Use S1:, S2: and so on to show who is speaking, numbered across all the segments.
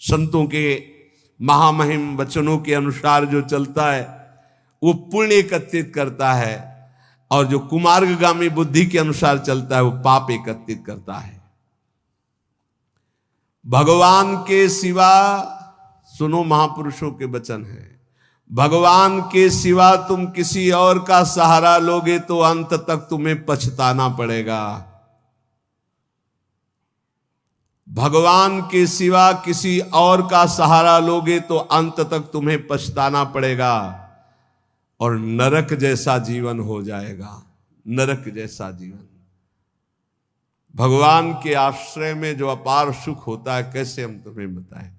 S1: संतों के महामहिम वचनों के अनुसार जो चलता है वो पुण्य एकत्रित करता है, और जो कुमार्गगामी बुद्धि के अनुसार चलता है वो पाप एकत्रित करता है। भगवान के सिवा, सुनो महापुरुषों के वचन है, भगवान के सिवा तुम किसी और का सहारा लोगे तो अंत तक तुम्हें पछताना पड़ेगा। भगवान के सिवा किसी और का सहारा लोगे तो अंत तक तुम्हें पछताना पड़ेगा और नरक जैसा जीवन हो जाएगा, नरक जैसा जीवन। भगवान के आश्रय में जो अपार सुख होता है, कैसे हम तुम्हें बताएं।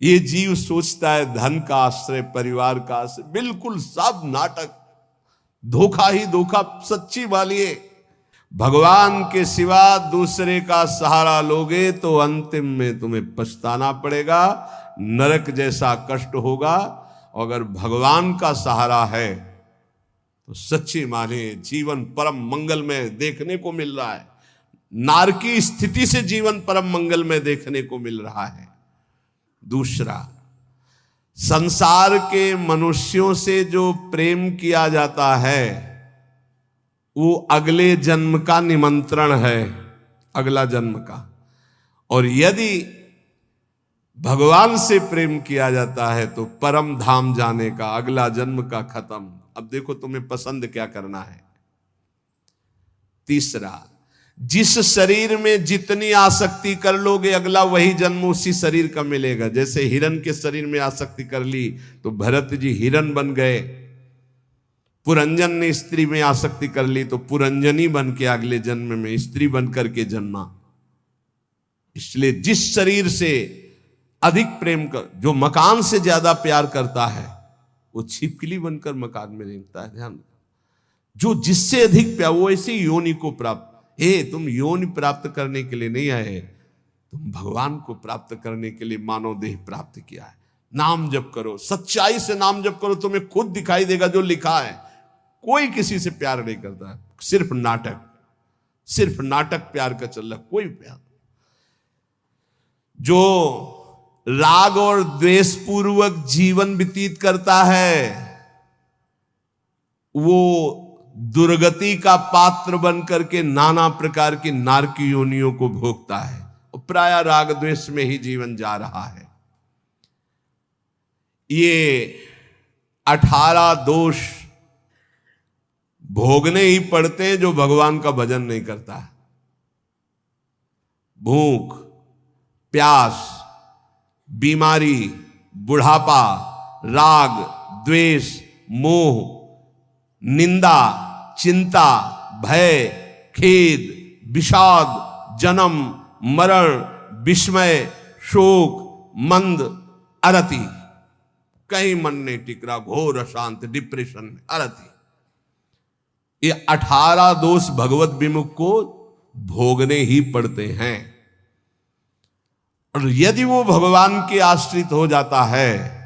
S1: ये जीव सोचता है धन का आश्रय, परिवार का आश्रय, बिल्कुल सब नाटक, धोखा ही धोखा। सच्ची वाली भगवान के सिवा दूसरे का सहारा लोगे तो अंतिम में तुम्हें पछताना पड़ेगा, नरक जैसा कष्ट होगा। और अगर भगवान का सहारा है तो सच्ची माने जीवन परम मंगल में देखने को मिल रहा है। नारकी स्थिति से जीवन परम मंगल में देखने को मिल रहा है। दूसरा, संसार के मनुष्यों से जो प्रेम किया जाता है वो अगले जन्म का निमंत्रण है, अगला जन्म का। और यदि भगवान से प्रेम किया जाता है तो परम धाम जाने का, अगला जन्म का खत्म। अब देखो तुम्हें पसंद क्या करना है। तीसरा, जिस शरीर में जितनी आसक्ति कर लोगे अगला वही जन्म उसी शरीर का मिलेगा। जैसे हिरण के शरीर में आसक्ति कर ली तो भरत जी हिरण बन गए, पुरंजन ने स्त्री में आसक्ति कर ली तो पुरंजनी बन के अगले जन्म में स्त्री बन करके जन्मा। इसलिए जिस शरीर से अधिक प्रेम कर, जो मकान से ज्यादा प्यार करता है वो छिपकली बनकर मकान में रेंगता है। ध्यान, जो जिससे अधिक प्यार, वो ऐसी योनि को प्राप्त। तुम योनि प्राप्त करने के लिए नहीं आए, तुम भगवान को प्राप्त करने के लिए मानव देह प्राप्त किया है। नाम जप करो, सच्चाई से नाम जप करो, तुम्हें खुद दिखाई देगा जो लिखा है। कोई किसी से प्यार नहीं करता, सिर्फ नाटक, सिर्फ नाटक प्यार का चल रहा, कोई प्यार। जो राग और द्वेष पूर्वक जीवन व्यतीत करता है वो दुर्गति का पात्र बनकर के नाना प्रकार की नारकी योनियों को भोगता है और प्राय राग द्वेष में ही जीवन जा रहा है। ये 18 दोष भोगने ही पड़ते हैं जो भगवान का भजन नहीं करता। भूख, प्यास, बीमारी, बुढ़ापा, राग, द्वेष, मोह, निंदा, चिंता, भय, खेद, विषाद, जन्म, मरण, विस्मय, शोक, मंद, अरति, कहीं मन नहीं टिक रहा, घोर अशांत, डिप्रेशन में, अरति। ये 18 दोष भगवत विमुख को भोगने ही पड़ते हैं। और यदि वो भगवान के आश्रित हो जाता है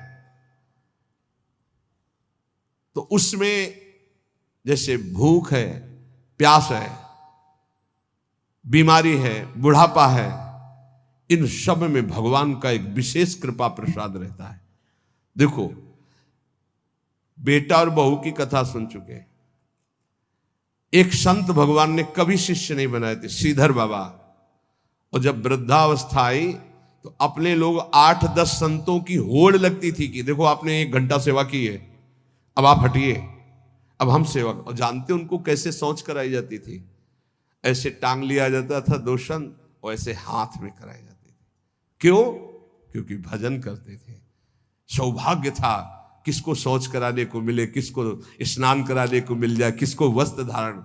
S1: तो उसमें जैसे भूख है, प्यास है, बीमारी है, बुढ़ापा है, इन सब में भगवान का एक विशेष कृपा प्रसाद रहता है। देखो, बेटा और बहू की कथा सुन चुके। एक संत भगवान ने कभी शिष्य नहीं बनाए थे, श्रीधर बाबा। और जब वृद्धावस्था आई तो अपने लोग 8-10 संतों की होड़ लगती थी कि देखो आपने 1 घंटा सेवा की है, अब आप हटिए, अब हम सेवा। और जानते उनको कैसे सोच कराई जाती थी? ऐसे टांग लिया जाता था 2 संत और ऐसे हाथ में कराई जाती थी। क्यों? क्योंकि भजन करते थे। सौभाग्य था, किसको शौच कराने को मिले, किसको स्नान कराने को मिल जाए, किसको वस्त्र धारण।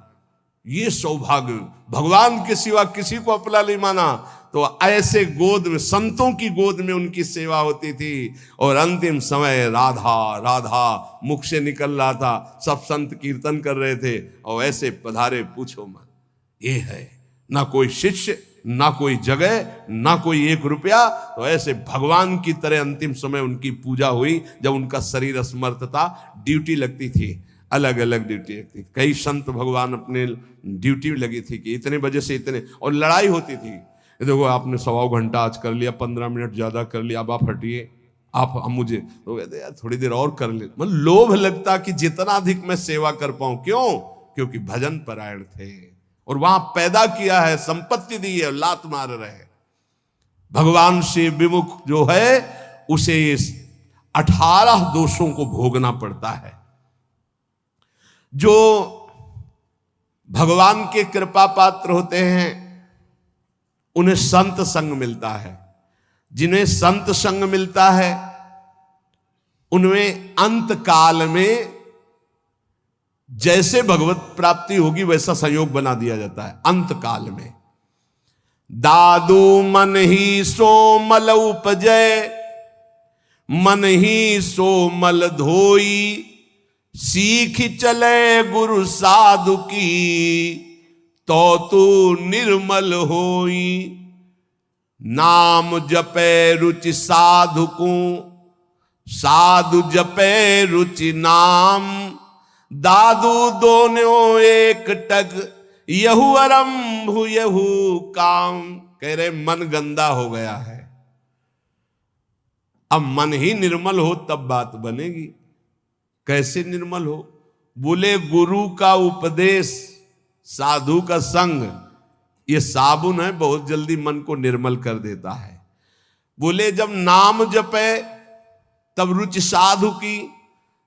S1: ये सौभाग्य, भगवान के सिवा किसी को अपना नहीं माना। तो ऐसे गोद में, संतों की गोद में उनकी सेवा होती थी। और अंतिम समय राधा राधा मुख से निकल रहा था, सब संत कीर्तन कर रहे थे और ऐसे पधारे, पूछो मत। ये है ना कोई शिष्य, ना कोई जगह, ना कोई 1 रुपया। तो ऐसे भगवान की तरह अंतिम समय उनकी पूजा हुई। जब उनका शरीर असमर्थ था, ड्यूटी लगती थी। अलग अलग ड्यूटी थी। कई संत भगवान अपने ड्यूटी लगी थी कि इतने बजे से इतने, और लड़ाई होती थी, देखो आपने 1.25 घंटा आज कर लिया, 15 मिनट ज्यादा कर लिया, अब आप हटिए, आप मुझे तो कहते यार थोड़ी देर और कर ले। मतलब लोभ लगता कि जितना अधिक मैं सेवा कर पाऊं। क्यों? क्योंकि भजन परायण थे और वहां पैदा किया है, संपत्ति दी है, लात मार रहे। भगवान से विमुख जो है उसे 18 दोषों को भोगना पड़ता है। जो भगवान के कृपा पात्र होते हैं उन्हें संत संग मिलता है। जिन्हें संत संग मिलता है उनमें अंत काल में जैसे भगवत प्राप्ति होगी वैसा संयोग बना दिया जाता है। अंत काल में दादू मन ही सो मल उपजय, मन ही सो मल धोई, सीख चले गुरु साधु की, तो तू निर्मल होई। नाम जपे रुचि साधु को, साधु जपे रुचि नाम, दादू दोनों एक टक, यहू आरंभ यहू काम। कह रहे मन गंदा हो गया है, अब मन ही निर्मल हो तब बात बनेगी। कैसे निर्मल हो? बोले गुरु का उपदेश, साधु का संग, ये साबुन है, बहुत जल्दी मन को निर्मल कर देता है। बोले जब नाम जपे तब रुचि साधु की,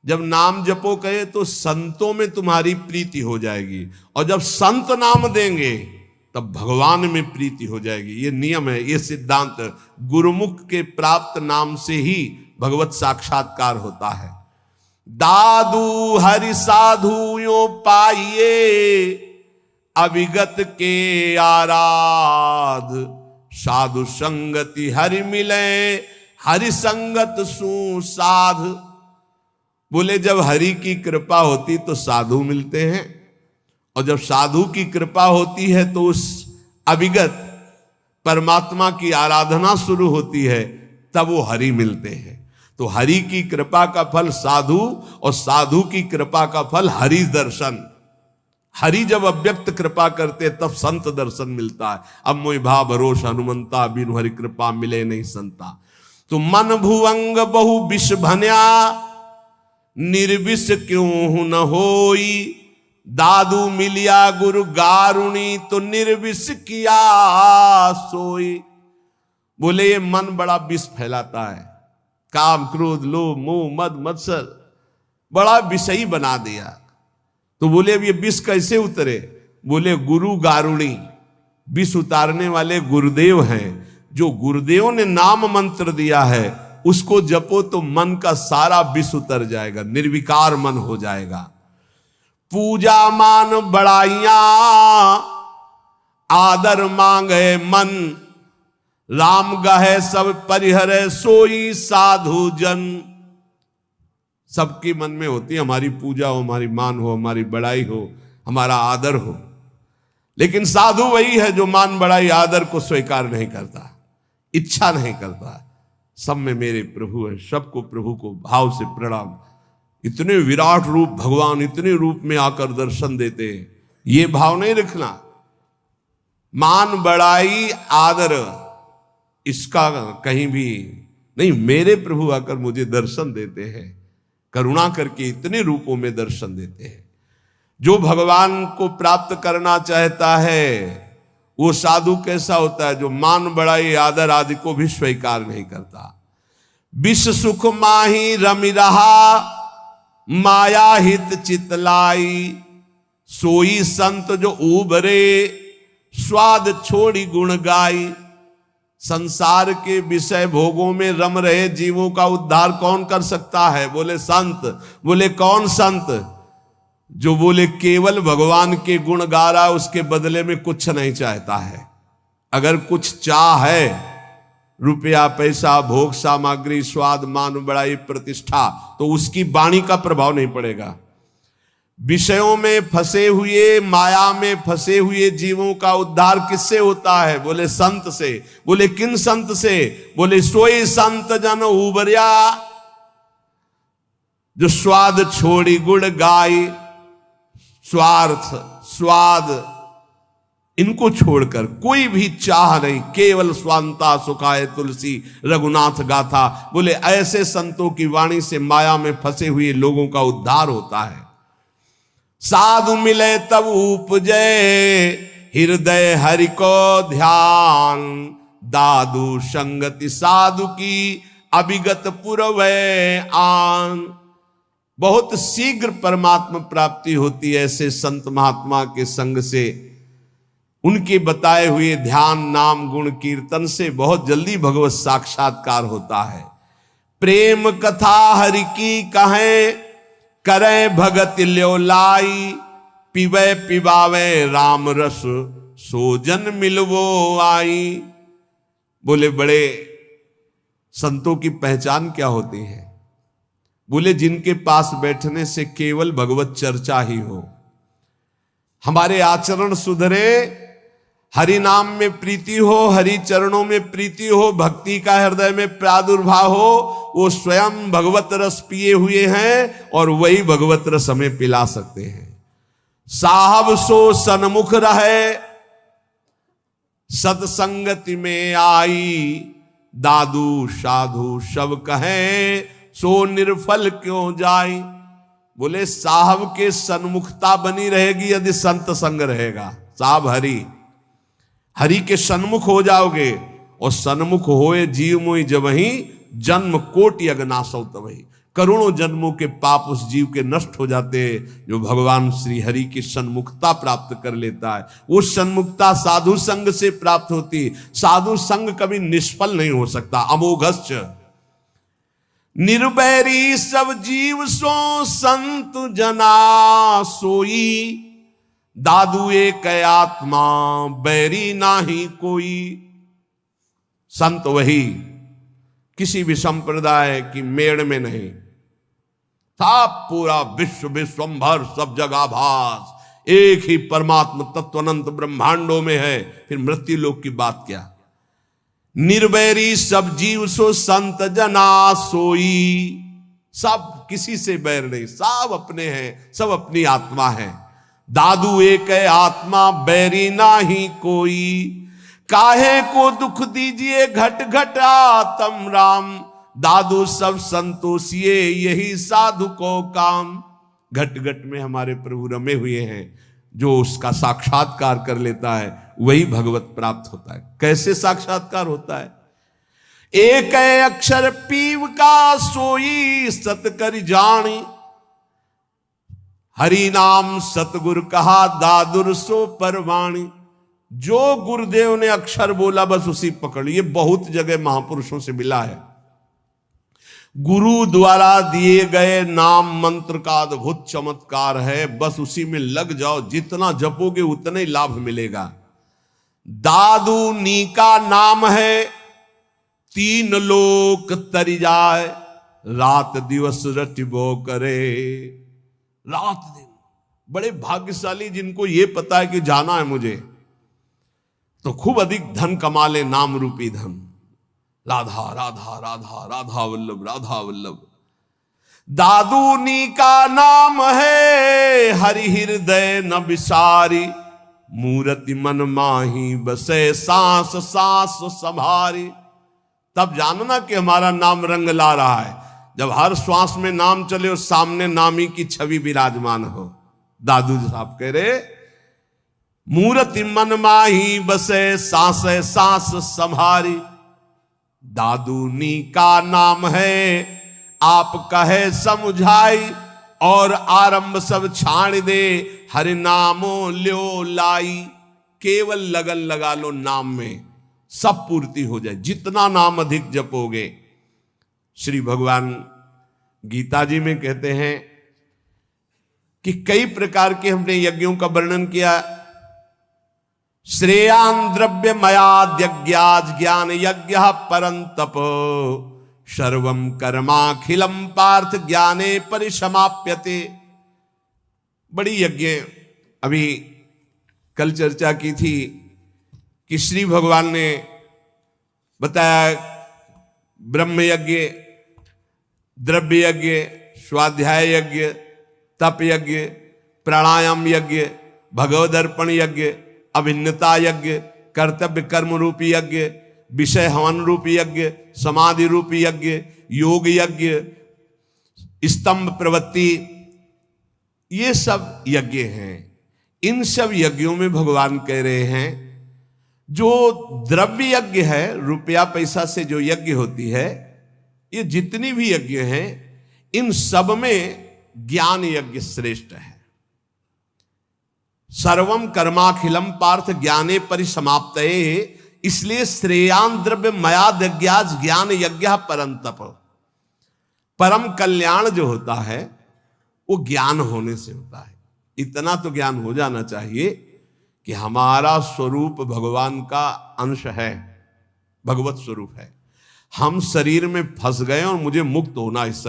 S1: जब नाम जपो कहे तो संतों में तुम्हारी प्रीति हो जाएगी, और जब संत नाम देंगे तब भगवान में प्रीति हो जाएगी। ये नियम है, ये सिद्धांत। गुरुमुख के प्राप्त नाम से ही भगवत साक्षात्कार होता है। दादू हरि साधु यो पाइये, अविगत के आराध, साधु संगति हरि मिले, हरि संगत सुसाध। बोले जब हरि की कृपा होती तो साधु मिलते हैं, और जब साधु की कृपा होती है तो उस अविगत परमात्मा की आराधना शुरू होती है, तब वो हरि मिलते हैं। तो हरि की कृपा का फल साधु, और साधु की कृपा का फल हरि दर्शन। हरि जब अव्यक्त कृपा करते तब संत दर्शन मिलता है। अब मोहि भाव भरोस हनुमंता, बिनु हरि कृपा मिले नहीं संता। तो मन भुवंग बहु विष भन्या, निर्विष क्यों न होई, दादू मिलिया गुरु गारुणी, तो निर्विष किया सोई। बोले ये मन बड़ा विष फैलाता है, काम क्रोध लोभ मोह मद मत्सर बड़ा विषयी बना दिया। तो बोले अब ये विष कैसे उतरे? बोले गुरु गारुणी, विष उतारने वाले गुरुदेव हैं। जो गुरुदेव ने नाम मंत्र दिया है उसको जपो तो मन का सारा विष उतर जाएगा, निर्विकार मन हो जाएगा। पूजा मान बड़ाइया, आदर मांगे मन, राम गहे सब परिहरे, सोई साधु जन। सबके मन में होती है हमारी पूजा हो, हमारी मान हो, हमारी बड़ाई हो, हमारा आदर हो। लेकिन साधु वही है जो मान बड़ाई आदर को स्वीकार नहीं करता, इच्छा नहीं करता। सब में मेरे प्रभु है, सबको प्रभु को भाव से प्रणाम। इतने विराट रूप भगवान इतने रूप में आकर दर्शन देते हैं, ये भाव नहीं रखना। मान बड़ाई आदर इसका कहीं भी नहीं। मेरे प्रभु आकर मुझे दर्शन देते हैं, करुणा करके इतने रूपों में दर्शन देते हैं। जो भगवान को प्राप्त करना चाहता है वो साधु कैसा होता है? जो मान बड़ाई आदर आदि को भी स्वीकार नहीं करता। विष सुख माही रमि रहा, माया हित चितलाई, सोई संत जो उबरे, स्वाद छोड़ी गुण गाई। संसार के विषय भोगों में रम रहे जीवों का उद्धार कौन कर सकता है? बोले संत। बोले कौन संत? जो बोले केवल भगवान के गुण गा रहा है, उसके बदले में कुछ नहीं चाहता है। अगर कुछ चाह है, रुपया पैसा भोग सामग्री स्वाद मान बड़ाई प्रतिष्ठा, तो उसकी वाणी का प्रभाव नहीं पड़ेगा। विषयों में फंसे हुए, माया में फंसे हुए जीवों का उद्धार किससे होता है? बोले संत से। बोले किन संत से? बोले सोई संत जन उबरिया। जो स्वाद छोड़ी गुण गाई, स्वार्थ स्वाद इनको छोड़कर कोई भी चाह नहीं, केवल स्वांता सुखाए तुलसी रघुनाथ गाथा। बोले ऐसे संतों की वाणी से माया में फंसे हुए लोगों का उद्धार होता है। साधु मिले तब उपजे हृदय हरि को ध्यान, दादु संगति साधु की अभिगत पुरवै आन। बहुत शीघ्र परमात्मा प्राप्ति होती है ऐसे संत महात्मा के संग से, उनके बताए हुए ध्यान नाम गुण कीर्तन से बहुत जल्दी भगवत साक्षात्कार होता है। प्रेम कथा हरि की कहें करें भगत ल्यो लाई, पिबे पिबावे राम रस सोजन मिलवो आई। बोले बड़े संतों की पहचान क्या होती है? बोले जिनके पास बैठने से केवल भगवत चर्चा ही हो, हमारे आचरण सुधरे, हरि नाम में प्रीति हो, हरि चरणों में प्रीति हो, भक्ति का हृदय में प्रादुर्भाव हो, वो स्वयं भगवत रस पिए हुए हैं और वही भगवत रस हमें पिला सकते हैं। साहब सो सन्मुख रहे सत्संगति में आई, दादू साधु सब कहें सो निर्फल क्यों जाई। बोले साहब के सन्मुखता बनी रहेगी यदि संत संग रहेगा। साहब हरि के सन्मुख हो जाओगे, और सन्मुख होए जीव मोहि जब ही जन्म कोटि अगनासौ तबहि। करोड़ों जन्मों के पाप उस जीव के नष्ट हो जाते हैं जो भगवान श्री हरि की सन्मुखता प्राप्त कर लेता है। वो सन्मुखता साधु संग से प्राप्त होती। साधु संग कभी निष्फल नहीं हो सकता। अमोघश्च निर्बैरी सब जीव सो संत जना सोई, दादू एक आत्मा बैरी नाही कोई। संत वही, किसी भी संप्रदाय की मेड़ में नहीं, सब पूरा विश्व विश्वंभर सब जगह भास, एक ही परमात्मा तत्वनंत ब्रह्मांडों में है। फिर मृत्यु लोक की बात क्या? निर्वैरी सब जीव सो संत जना सोई। सब किसी से बैर नहीं, सब अपने हैं, सब अपनी आत्मा है। दादू एक आत्मा बैरी नाही कोई, काहे को दुख दीजिए घट घट आत्म राम। दादू सब संतोषिए यही साधु को काम। घट घट में हमारे प्रभु रमे हुए हैं, जो उसका साक्षात्कार कर लेता है वही भगवत प्राप्त होता है। कैसे साक्षात्कार होता है? एक अक्षर पीव का सोई सत कर जानी, हरि नाम सतगुर कहा दादुर सो परवाणी। जो गुरुदेव ने अक्षर बोला बस उसी पकड़। ये बहुत जगह महापुरुषों से मिला है। गुरु द्वारा दिए गए नाम मंत्र का अद्भुत चमत्कार है, बस उसी में लग जाओ, जितना जपोगे उतना ही लाभ मिलेगा। दादू नी का नाम है, तीन लोक तरी जाए, रात दिवस रटिबो करे। रात दिन बड़े भाग्यशाली जिनको ये पता है कि जाना है मुझे, तो खूब अधिक धन कमा ले, नाम रूपी धन। राधा राधा राधा राधा वल्लभ राधा वल्लभ। दादूनी का नाम है, हरि हृदय न विसारी, मूर्ति मन माही बसे सांस सांस संभारी। तब जानना कि हमारा नाम रंग ला रहा है, जब हर श्वास में नाम चले और सामने नामी की छवि विराजमान हो। दादू साहब कह रहे, मूर्ति मन माही बसे सांस सांस संभारी। दादूनी का नाम है, आप कहे समझाई, और आरंभ सब छाड़ दे, हरि नामो ल्यो लाई। केवल लगन लगा लो नाम में, सब पूर्ति हो जाए। जितना नाम अधिक जपोगे, श्री भगवान गीता जी में कहते हैं कि कई प्रकार के हमने यज्ञों का वर्णन किया। श्रेयान द्रव्य मयाद्यज्ञाज ज्ञान यज्ञ परंतप, सर्वम कर्माखिलम पार्थ ज्ञाने परिसमाप्यते। बड़ी यज्ञ अभी कल चर्चा की थी कि श्री भगवान ने बताया ब्रह्म यज्ञ, द्रव्य यज्ञ, स्वाध्याय यज्ञ, तप यज्ञ, प्राणायाम यज्ञ, भगवदर्पण यज्ञ, अभिन्नता यज्ञ, कर्तव्य कर्म रूपी यज्ञ, विषय हवन रूपी यज्ञ, समाधि रूपी यज्ञ, योग यज्ञ, स्तंभ प्रवृत्ति, ये सब यज्ञ हैं। इन सब यज्ञों में भगवान कह रहे हैं जो द्रव्य यज्ञ है, रुपया पैसा से जो यज्ञ होती है, ये जितनी भी यज्ञ हैं इन सब में ज्ञान यज्ञ श्रेष्ठ है। सर्वम कर्माखिलम पार्थ ज्ञाने परिसमाप्तये, इसलिए श्रेयान द्रव्य मयाद यज्ञाज ज्ञान यज्ञ परम तप। परम कल्याण जो होता है वो ज्ञान होने से होता है। इतना तो ज्ञान हो जाना चाहिए कि हमारा स्वरूप भगवान का अंश है, भगवत स्वरूप है। हम शरीर में फंस गए और मुझे मुक्त होना, इस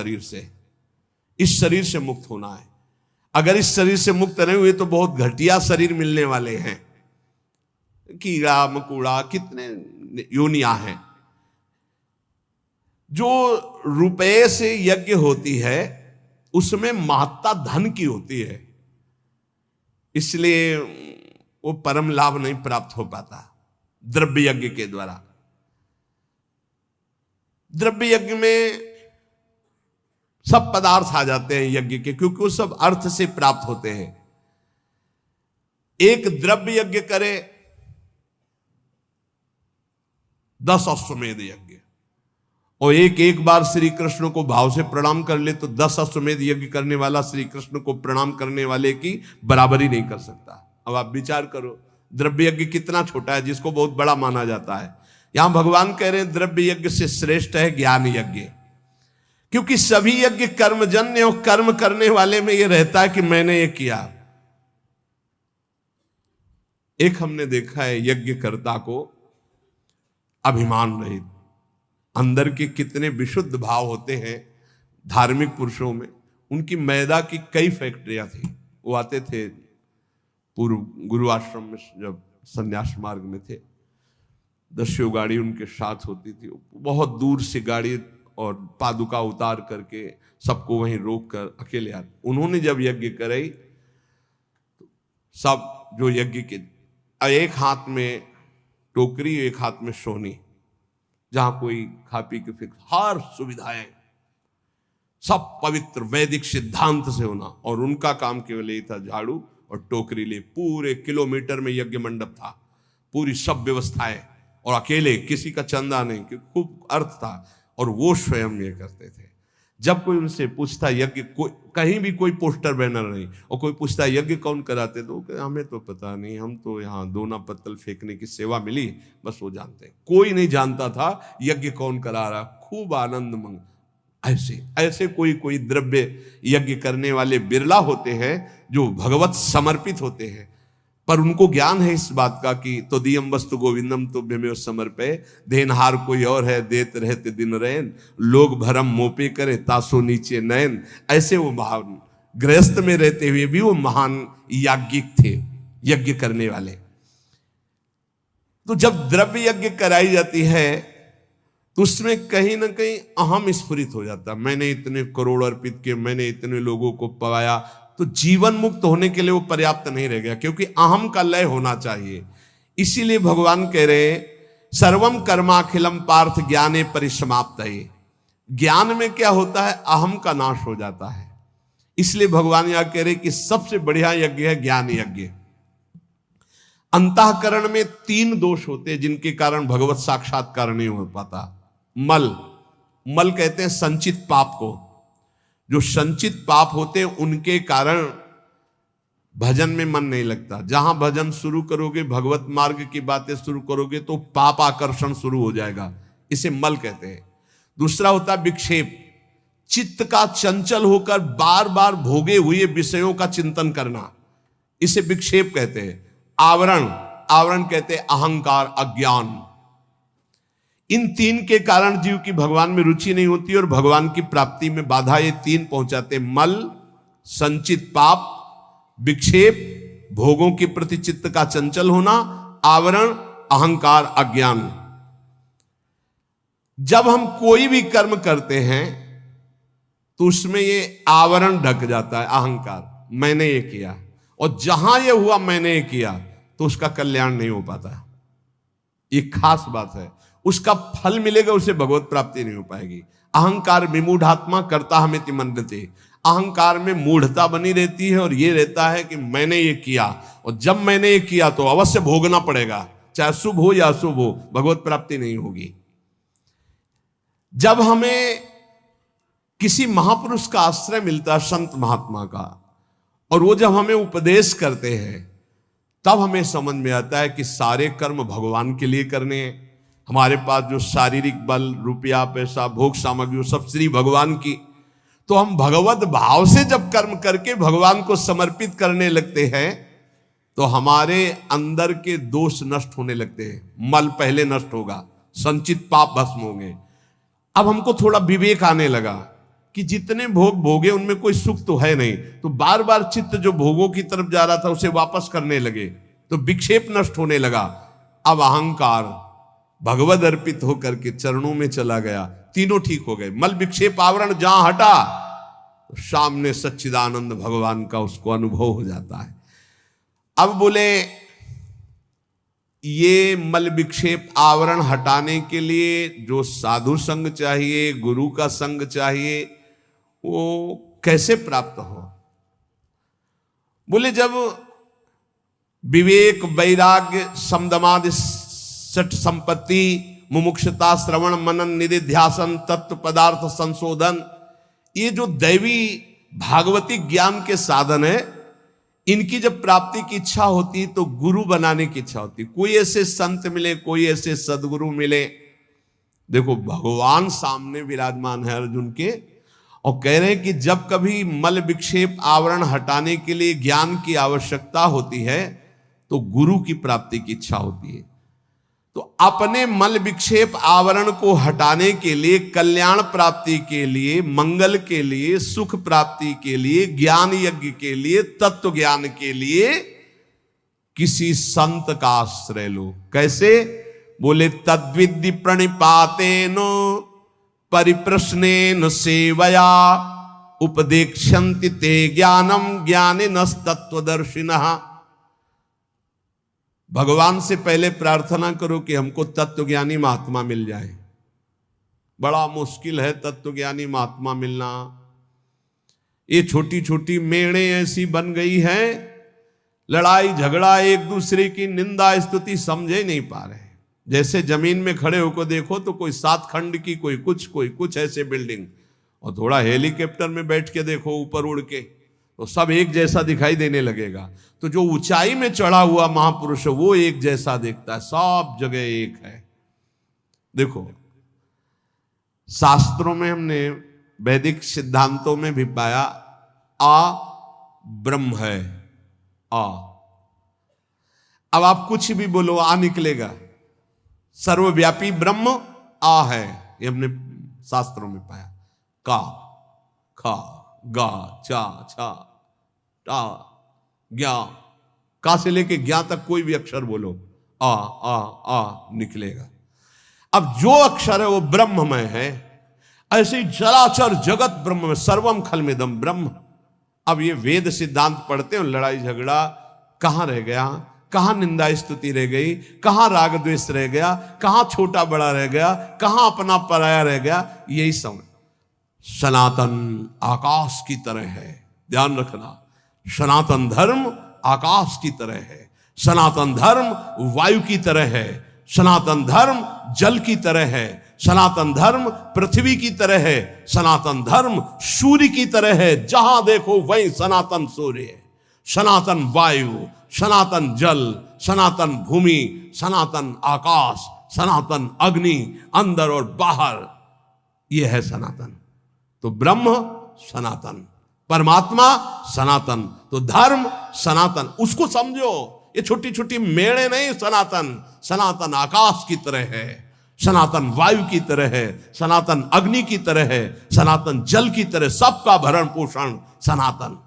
S1: शरीर से मुक्त होना है। अगर इस शरीर से मुक्त नहीं हुए तो बहुत घटिया शरीर मिलने वाले हैं, कीड़ा मकोड़ा कितने योनियां हैं। जो रुपये से यज्ञ होती है उसमें महत्ता धन की होती है, इसलिए वो परम लाभ नहीं प्राप्त हो पाता द्रव्य यज्ञ के द्वारा। द्रव्य यज्ञ में सब पदार्थ आ जाते हैं यज्ञ के, क्योंकि वो सब अर्थ से प्राप्त होते हैं। एक द्रव्य यज्ञ करे 10 अश्वमेध यज्ञ, और एक बार श्री कृष्ण को भाव से प्रणाम कर ले तो 10 अश्वमेध यज्ञ करने वाला श्री कृष्ण को प्रणाम करने वाले की बराबरी नहीं कर सकता। अब आप विचार करो द्रव्य यज्ञ कितना छोटा है जिसको बहुत बड़ा माना जाता है। यहां भगवान कह रहे हैं द्रव्य यज्ञ से श्रेष्ठ है ज्ञान यज्ञ, क्योंकि सभी यज्ञ कर्मजन्य और कर्म करने वाले में यह रहता है कि मैंने ये किया। एक हमने देखा है यज्ञकर्ता को अभिमान रहित, अंदर के कितने विशुद्ध भाव होते हैं धार्मिक पुरुषों में। उनकी मैदा की कई फैक्ट्रियां थी, वो आते थे पूर्व गुरु आश्रम में जब संन्यास मार्ग में थे, 10 गाड़ी उनके साथ होती थी। बहुत दूर से गाड़ी और पादुका उतार करके सबको वहीं रोक कर अकेले आते। उन्होंने जब यज्ञ कराई तो सब जो यज्ञ के, एक हाथ में टोकरी एक हाथ में सोनी, जहां कोई खा पी के फिर हर सुविधाएं सब पवित्र वैदिक सिद्धांत से होना, और उनका काम केवल यही था झाड़ू और टोकरी ले। पूरे किलोमीटर में यज्ञ मंडप था, पूरी सब व्यवस्थाएं, और अकेले, किसी का चंदा नहीं, कि खूब अर्थ था, और वो स्वयं ये करते थे। जब कोई उनसे पूछता यज्ञ, कहीं भी कोई पोस्टर बैनर नहीं, और कोई पूछता यज्ञ कौन कराते, तो हमें तो पता नहीं, हम तो यहाँ दोना पत्तल फेंकने की सेवा मिली, बस वो जानते हैं। कोई नहीं जानता था यज्ञ कौन करा रहा। खूब आनंद मंग ऐसे कोई द्रव्य यज्ञ करने वाले बिरला होते हैं जो भगवत समर्पित होते हैं, पर उनको ज्ञान है इस बात का कि तो दियम वस्तु गोविंदम तो भ्यमेव समर्पे, देनहार कोई और है देत रहते दिन रैन, लोग भरम मोपे करे तासो नीचे नयन। ऐसे वो महान गृहस्थ में रहते हुए भी वो महान याज्ञिक थे, यज्ञ करने वाले। तो जब द्रव्य यज्ञ कराई जाती है तो उसमें कहीं ना कहीं अहम स्फुरित हो जाता। मैंने इतने करोड़ अर्पित किए, मैंने इतने लोगों को पवाया, तो जीवन मुक्त होने के लिए वो पर्याप्त नहीं रह गया, क्योंकि अहम का लय होना चाहिए। इसीलिए भगवान कह रहे हैं सर्वम कर्माखिलम पार्थ ज्ञाने परिसमाप्तये। ज्ञान में क्या होता है, अहम का नाश हो जाता है। इसलिए भगवान यहां कह रहे कि सबसे बढ़िया यज्ञ है ज्ञान यज्ञ। अंतःकरण में 3 दोष होते हैं जिनके कारण भगवत साक्षात्कार नहीं हो पाता। मल कहते हैं संचित पाप को। जो संचित पाप होते हैं उनके कारण भजन में मन नहीं लगता। जहां भजन शुरू करोगे, भगवत मार्ग की बातें शुरू करोगे, तो पाप आकर्षण शुरू हो जाएगा, इसे मल कहते हैं। दूसरा होता है विक्षेप, चित्त का चंचल होकर बार बार भोगे हुए विषयों का चिंतन करना, इसे विक्षेप कहते हैं। आवरण कहते हैं अहंकार, अज्ञान। इन 3 के कारण जीव की भगवान में रुचि नहीं होती और भगवान की प्राप्ति में बाधा ये 3 पहुंचाते। मल, संचित पाप, विक्षेप, भोगों के प्रति चित्त का चंचल होना, आवरण, अहंकार, अज्ञान। जब हम कोई भी कर्म करते हैं तो उसमें ये आवरण ढक जाता है अहंकार, मैंने ये किया, और जहां ये हुआ मैंने ये किया तो उसका कल्याण नहीं हो पाता। ये खास बात है, उसका फल मिलेगा, उसे भगवत प्राप्ति नहीं हो पाएगी। अहंकार विमूढ़ात्मा करता हमें तिमन्यते, अहंकार में मूढ़ता बनी रहती है और ये रहता है कि मैंने ये किया, और जब मैंने ये किया तो अवश्य भोगना पड़ेगा, चाहे शुभ हो या अशुभ हो, भगवत प्राप्ति नहीं होगी। जब हमें किसी महापुरुष का आश्रय मिलता है, संत महात्मा का, और वो जब हमें उपदेश करते हैं, तब हमें समझ में आता है कि सारे कर्म भगवान के लिए करने हैं। हमारे पास जो शारीरिक बल, रुपया, पैसा, भोग सामग्री, सब श्री भगवान की, तो हम भगवत भाव से जब कर्म करके भगवान को समर्पित करने लगते हैं तो हमारे अंदर के दोष नष्ट होने लगते हैं। मल पहले नष्ट होगा, संचित पाप भस्म होंगे। अब हमको थोड़ा विवेक आने लगा कि जितने भोग भोगे उनमें कोई सुख तो है नहीं, तो बार बार चित्त जो भोगों की तरफ जा रहा था उसे वापस करने लगे, तो विक्षेप नष्ट होने लगा। अब अहंकार भगवद अर्पित होकर के चरणों में चला गया, तीनों ठीक हो गए। मल विक्षेप आवरण जहां हटा तो सामने सच्चिदानंद भगवान का उसको अनुभव हो जाता है। अब बोले ये मल विक्षेप आवरण हटाने के लिए जो साधु संग चाहिए, गुरु का संग चाहिए, वो कैसे प्राप्त हो? बोले जब विवेक, वैराग्य, समदमादि, सठ संपत्ति, मुमुक्षता, श्रवण, मनन, निधिध्यासन, तत्व पदार्थ संशोधन, ये जो दैवी भागवती ज्ञान के साधन है, इनकी जब प्राप्ति की इच्छा होती तो गुरु बनाने की इच्छा होती। कोई ऐसे संत मिले, कोई ऐसे सदगुरु मिले। देखो भगवान सामने विराजमान है अर्जुन के, और कह रहे हैं कि जब कभी मल विक्षेप आवरण हटाने के लिए ज्ञान की आवश्यकता होती है तो गुरु की प्राप्ति की इच्छा होती है। तो अपने मल विक्षेप आवरण को हटाने के लिए, कल्याण प्राप्ति के लिए, मंगल के लिए, सुख प्राप्ति के लिए, ज्ञान यज्ञ के लिए, तत्व ज्ञान के लिए किसी संत का आश्रय लो। कैसे? बोले तद्विद्धि प्रणिपातेन परिप्रश्नेन सेवया उपदेक्षन्ति ते ज्ञानम ज्ञानिनस्तत्वदर्शिनः। भगवान से पहले प्रार्थना करो कि हमको तत्वज्ञानी महात्मा मिल जाए। बड़ा मुश्किल है तत्वज्ञानी महात्मा मिलना। ये छोटी छोटी मेड़े ऐसी बन गई हैं, लड़ाई झगड़ा, एक दूसरे की निंदा स्तुति समझे नहीं पा रहे। जैसे जमीन में खड़े होकर देखो तो कोई 7 खंड की, कोई कुछ ऐसे बिल्डिंग, और थोड़ा हेलीकॉप्टर में बैठ के देखो ऊपर उड़ के, तो सब एक जैसा दिखाई देने लगेगा। तो जो ऊंचाई में चढ़ा हुआ महापुरुष है वो एक जैसा देखता है, सब जगह एक है। देखो शास्त्रों में हमने, वैदिक सिद्धांतों में भी पाया, आ ब्रह्म है। आ, अब आप कुछ भी बोलो आ निकलेगा। सर्वव्यापी ब्रह्म आ है, ये हमने शास्त्रों में पाया। का, खा, गा, चा, छा, टा, ज्ञा, का से लेके ज्ञा तक कोई भी अक्षर बोलो, आ आ आ निकलेगा। अब जो अक्षर है वो ब्रह्ममय है। ऐसे ही चराचर जगत ब्रह्म में, सर्वम खलमिदम ब्रह्म। अब ये वेद सिद्धांत पढ़ते हो, लड़ाई झगड़ा कहां रह गया, कहां निंदा स्तुति रह गई, कहां राग द्वेष रह गया, कहां छोटा बड़ा रह गया, कहां अपना पराया रह गया। यही समझ। सनातन आकाश की तरह है, ध्यान रखना। सनातन धर्म आकाश की तरह है, सनातन धर्म वायु की तरह है, सनातन धर्म जल की तरह है, सनातन धर्म पृथ्वी की तरह है, सनातन धर्म सूर्य की तरह है। जहां देखो वहीं सनातन सूर्य है, सनातन वायु, सनातन जल, सनातन भूमि, सनातन आकाश, सनातन अग्नि, अंदर और बाहर, यह है सनातन। तो ब्रह्म सनातन, परमात्मा सनातन, तो धर्म सनातन। उसको समझो, ये छोटी छोटी मेड़े नहीं। सनातन, सनातन आकाश की तरह है, सनातन वायु की तरह है, सनातन अग्नि की तरह है, सनातन जल की तरह, सबका भरण पोषण सनातन।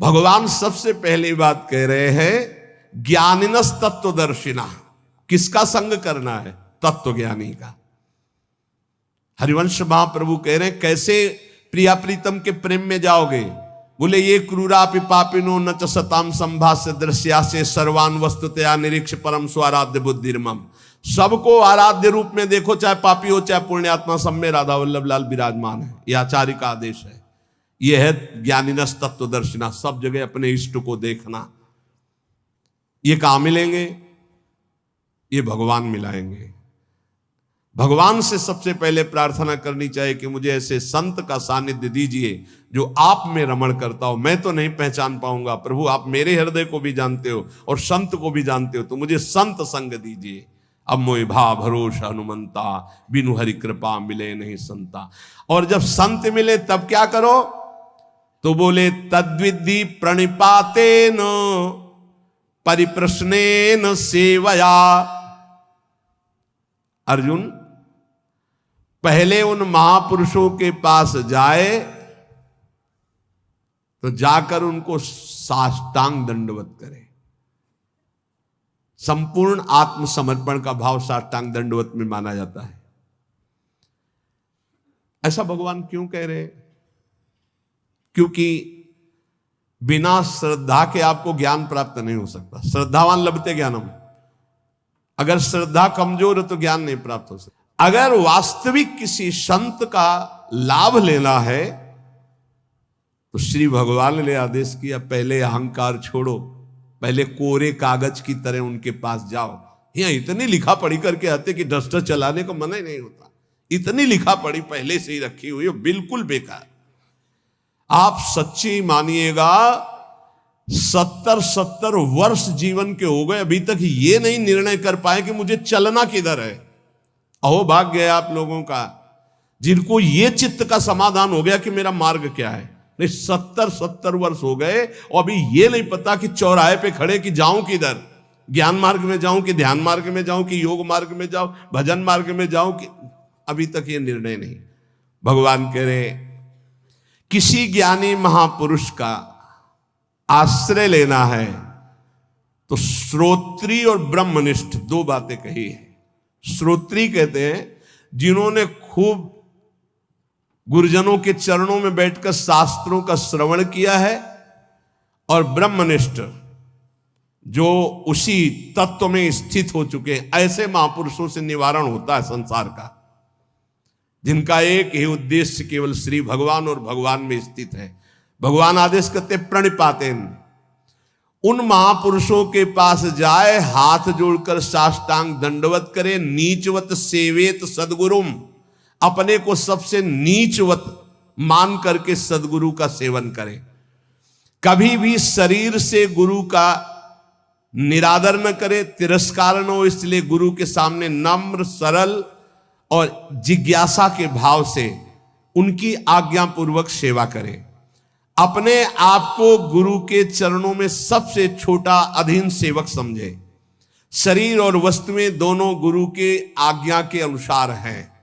S1: भगवान सबसे पहली बात कह रहे हैं, ज्ञानिनस तत्वदर्शिना। किसका संग करना है? तत्वज्ञानी का। हरिवंश महाप्रभु कह रहे हैं कैसे प्रिया प्रीतम के प्रेम में जाओगे? बोले ये क्रूरापि पापिनो न च सताम संभाष्य दृश्या से सर्वान वस्तुतया निरीक्ष परम स्वाराध्य बुद्धिर्मम। सबको आराध्य रूप में देखो, चाहे पापी हो चाहे पुण्यात्मा, सब में राधा वल्लभ लाल विराजमान है। यह आचार्य का आदेश है। यह है ज्ञानिनस तत्वदर्शिना, सब जगह अपने इष्ट को देखना। ये कहां मिलेंगे? ये भगवान मिलाएंगे। भगवान से सबसे पहले प्रार्थना करनी चाहिए कि मुझे ऐसे संत का सानिध्य दीजिए जो आप में रमण करता हो। मैं तो नहीं पहचान पाऊंगा प्रभु, आप मेरे हृदय को भी जानते हो और संत को भी जानते हो, तो मुझे संत संग दीजिए। अब मोहि भा भरोसा हनुमंता, बिनु हरि कृपा मिले नहीं संता। और जब संत मिले तब क्या करो? तो बोले तद्विद्धि प्रणिपातेन परिप्रश्नेन सेवया। अर्जुन पहले उन महापुरुषों के पास जाए तो जाकर उनको साष्टांग दंडवत करे। संपूर्ण आत्मसमर्पण का भाव साष्टांग दंडवत में माना जाता है। ऐसा भगवान क्यों कह रहे हैं? क्योंकि बिना श्रद्धा के आपको ज्ञान प्राप्त नहीं हो सकता। श्रद्धावान लभते ज्ञानम। अगर श्रद्धा कमजोर है तो ज्ञान नहीं प्राप्त हो सकता। अगर वास्तविक किसी संत का लाभ लेना है तो श्री भगवान ने आदेश किया, पहले अहंकार छोड़ो, पहले कोरे कागज की तरह उनके पास जाओ। यहां इतनी लिखा पढ़ी करके आते कि डस्टर चलाने को मना ही नहीं होता। इतनी लिखा पढ़ी पहले से ही रखी हुई है, बिल्कुल बेकार। आप सच्ची मानिएगा 70 वर्ष जीवन के हो गए, अभी तक ये नहीं निर्णय कर पाए कि मुझे चलना किधर है। अहो भाग्य है आप लोगों का जिनको ये चित्त का समाधान हो गया कि मेरा मार्ग क्या है। नहीं, 70 वर्ष हो गए और अभी ये नहीं पता कि चौराहे पे खड़े कि जाऊं किधर, ज्ञान मार्ग में जाऊं कि ध्यान मार्ग में जाऊं कि योग मार्ग में जाऊं, भजन मार्ग में जाऊं कि, अभी तक ये निर्णय नहीं। भगवान कह रहे किसी ज्ञानी महापुरुष का आश्रय लेना है तो श्रोत्री और ब्रह्मनिष्ठ दो बातें कही है। श्रोत्री कहते हैं जिन्होंने खूब गुरुजनों के चरणों में बैठकर शास्त्रों का श्रवण किया है, और ब्रह्मनिष्ठ जो उसी तत्व में स्थित हो चुके हैं। ऐसे महापुरुषों से निवारण होता है संसार का, जिनका एक ही उद्देश्य केवल श्री भगवान और भगवान में स्थित है। भगवान आदेश करते प्रणिपातेन, उन महापुरुषों के पास जाए, हाथ जोड़कर साष्टांग दंडवत करे, नीचवत सेवेत सदगुरुम, अपने को सबसे नीचवत मान करके सदगुरु का सेवन करे। कभी भी शरीर से गुरु का निरादर न करे, तिरस्कार न हो, इसलिए गुरु के सामने नम्र सरल और जिज्ञासा के भाव से उनकी आज्ञा पूर्वक सेवा करे। अपने आप को गुरु के चरणों में सबसे छोटा अधीन सेवक समझे। शरीर और वस्तुएं दोनों गुरु के आज्ञा के अनुसार हैं।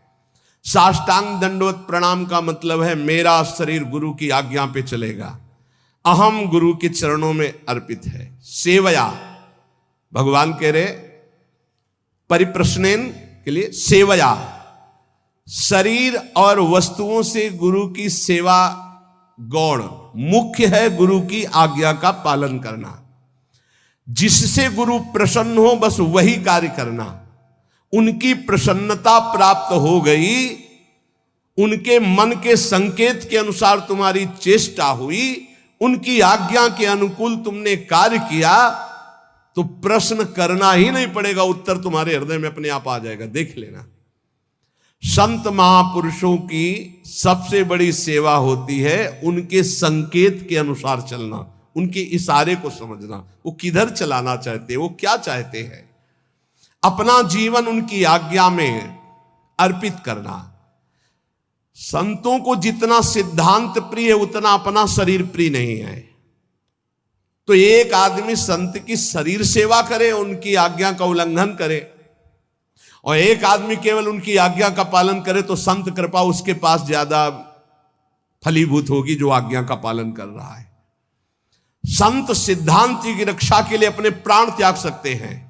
S1: साष्टांग दंडवत प्रणाम का मतलब है मेरा शरीर गुरु की आज्ञा पे चलेगा, अहम गुरु के चरणों में अर्पित है। सेवया, भगवान कह रहे परिप्रश्नेन के लिए सेवया, शरीर और वस्तुओं से गुरु की सेवा गौण, मुख्य है गुरु की आज्ञा का पालन करना। जिससे गुरु प्रसन्न हो बस वही कार्य करना। उनकी प्रसन्नता प्राप्त हो गई, उनके मन के संकेत के अनुसार तुम्हारी चेष्टा हुई, उनकी आज्ञा के अनुकूल तुमने कार्य किया, तो प्रश्न करना ही नहीं पड़ेगा, उत्तर तुम्हारे हृदय में अपने आप आ जाएगा। देख लेना, संत महापुरुषों की सबसे बड़ी सेवा होती है उनके संकेत के अनुसार चलना, उनके इशारे को समझना, वो किधर चलाना चाहते हैं, वो क्या चाहते हैं, अपना जीवन उनकी आज्ञा में अर्पित करना। संतों को जितना सिद्धांत प्रिय है उतना अपना शरीर प्रिय नहीं है। तो एक आदमी संत की शरीर सेवा करे, उनकी आज्ञा का उल्लंघन करे, और एक आदमी केवल उनकी आज्ञा का पालन करे, तो संत कृपा उसके पास ज्यादा फलीभूत होगी जो आज्ञा का पालन कर रहा है। संत सिद्धांत की रक्षा के लिए अपने प्राण त्याग सकते हैं।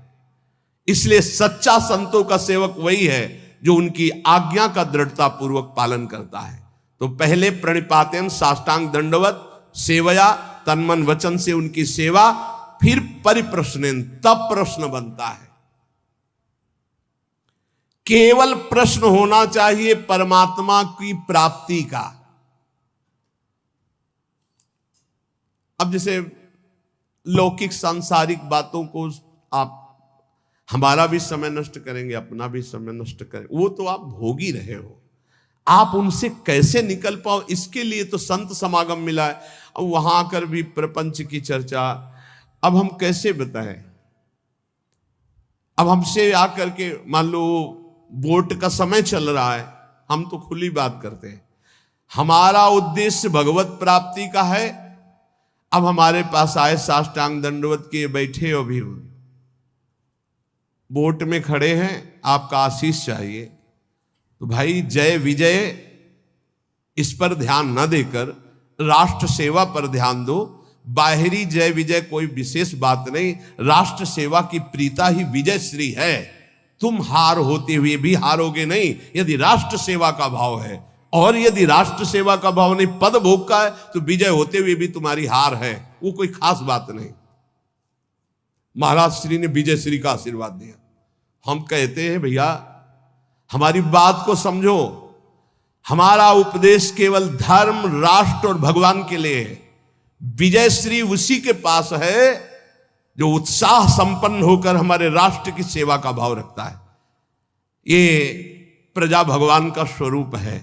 S1: इसलिए सच्चा संतों का सेवक वही है जो उनकी आज्ञा का दृढ़ता पूर्वक पालन करता है। तो पहले प्रणिपातेन साष्टांग दंडवत सेवया, तन मन वचन से उनकी सेवा, फिर परिप्रश्नेन, तब प्रश्न बनता है। केवल प्रश्न होना चाहिए परमात्मा की प्राप्ति का। अब जैसे लौकिक सांसारिक बातों को आप हमारा भी समय नष्ट करेंगे, अपना भी समय नष्ट करें, वो तो आप भोग ही रहे हो। आप उनसे कैसे निकल पाओ, इसके लिए तो संत समागम मिला है। अब वहां आकर भी प्रपंच की चर्चा, अब हम कैसे बताएं? अब हमसे आकर के मान लो वोट का समय चल रहा है, हम तो खुली बात करते हैं, हमारा उद्देश्य भगवत प्राप्ति का है। अब हमारे पास आए साष्टांग दंडवत किए बैठे, अभी वोट में खड़े हैं, आपका आशीष चाहिए, तो भाई जय विजय इस पर ध्यान न देकर राष्ट्र सेवा पर ध्यान दो। बाहरी जय विजय कोई विशेष बात नहीं, राष्ट्र सेवा की प्रीता ही विजय श्री है। तुम हार होते हुए भी हारोगे नहीं यदि राष्ट्र सेवा का भाव है, और यदि राष्ट्र सेवा का भाव नहीं, पद भोग का है, तो विजय होते हुए भी तुम्हारी हार है, वो कोई खास बात नहीं। महाराज श्री ने विजय श्री का आशीर्वाद दिया। हम कहते हैं भैया हमारी बात को समझो, हमारा उपदेश केवल धर्म, राष्ट्र और भगवान के लिए है। विजय श्री उसी के पास है जो उत्साह संपन्न होकर हमारे राष्ट्र की सेवा का भाव रखता है। ये प्रजा भगवान का स्वरूप है।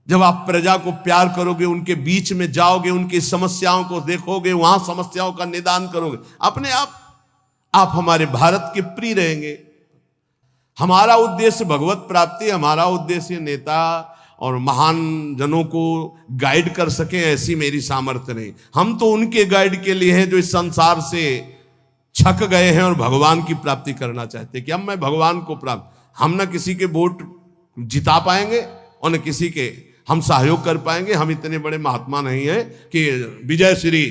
S1: जब आप प्रजा को प्यार करोगे, उनके बीच में जाओगे, उनकी समस्याओं को देखोगे, वहां समस्याओं का निदान करोगे, अपने आप हमारे भारत के प्रिय रहेंगे। हमारा उद्देश्य भगवत प्राप्ति, हमारा उद्देश्य नेता और महान जनों को गाइड कर सके, ऐसी मेरी सामर्थ्य नहीं। हम तो उनके गाइड के लिए हैं जो इस संसार से छक गए हैं और भगवान की प्राप्ति करना चाहते हैं कि अब मैं भगवान को प्राप्त। हम न किसी के वोट जिता पाएंगे और न किसी के हम सहयोग कर पाएंगे। हम इतने बड़े महात्मा नहीं है कि विजय श्री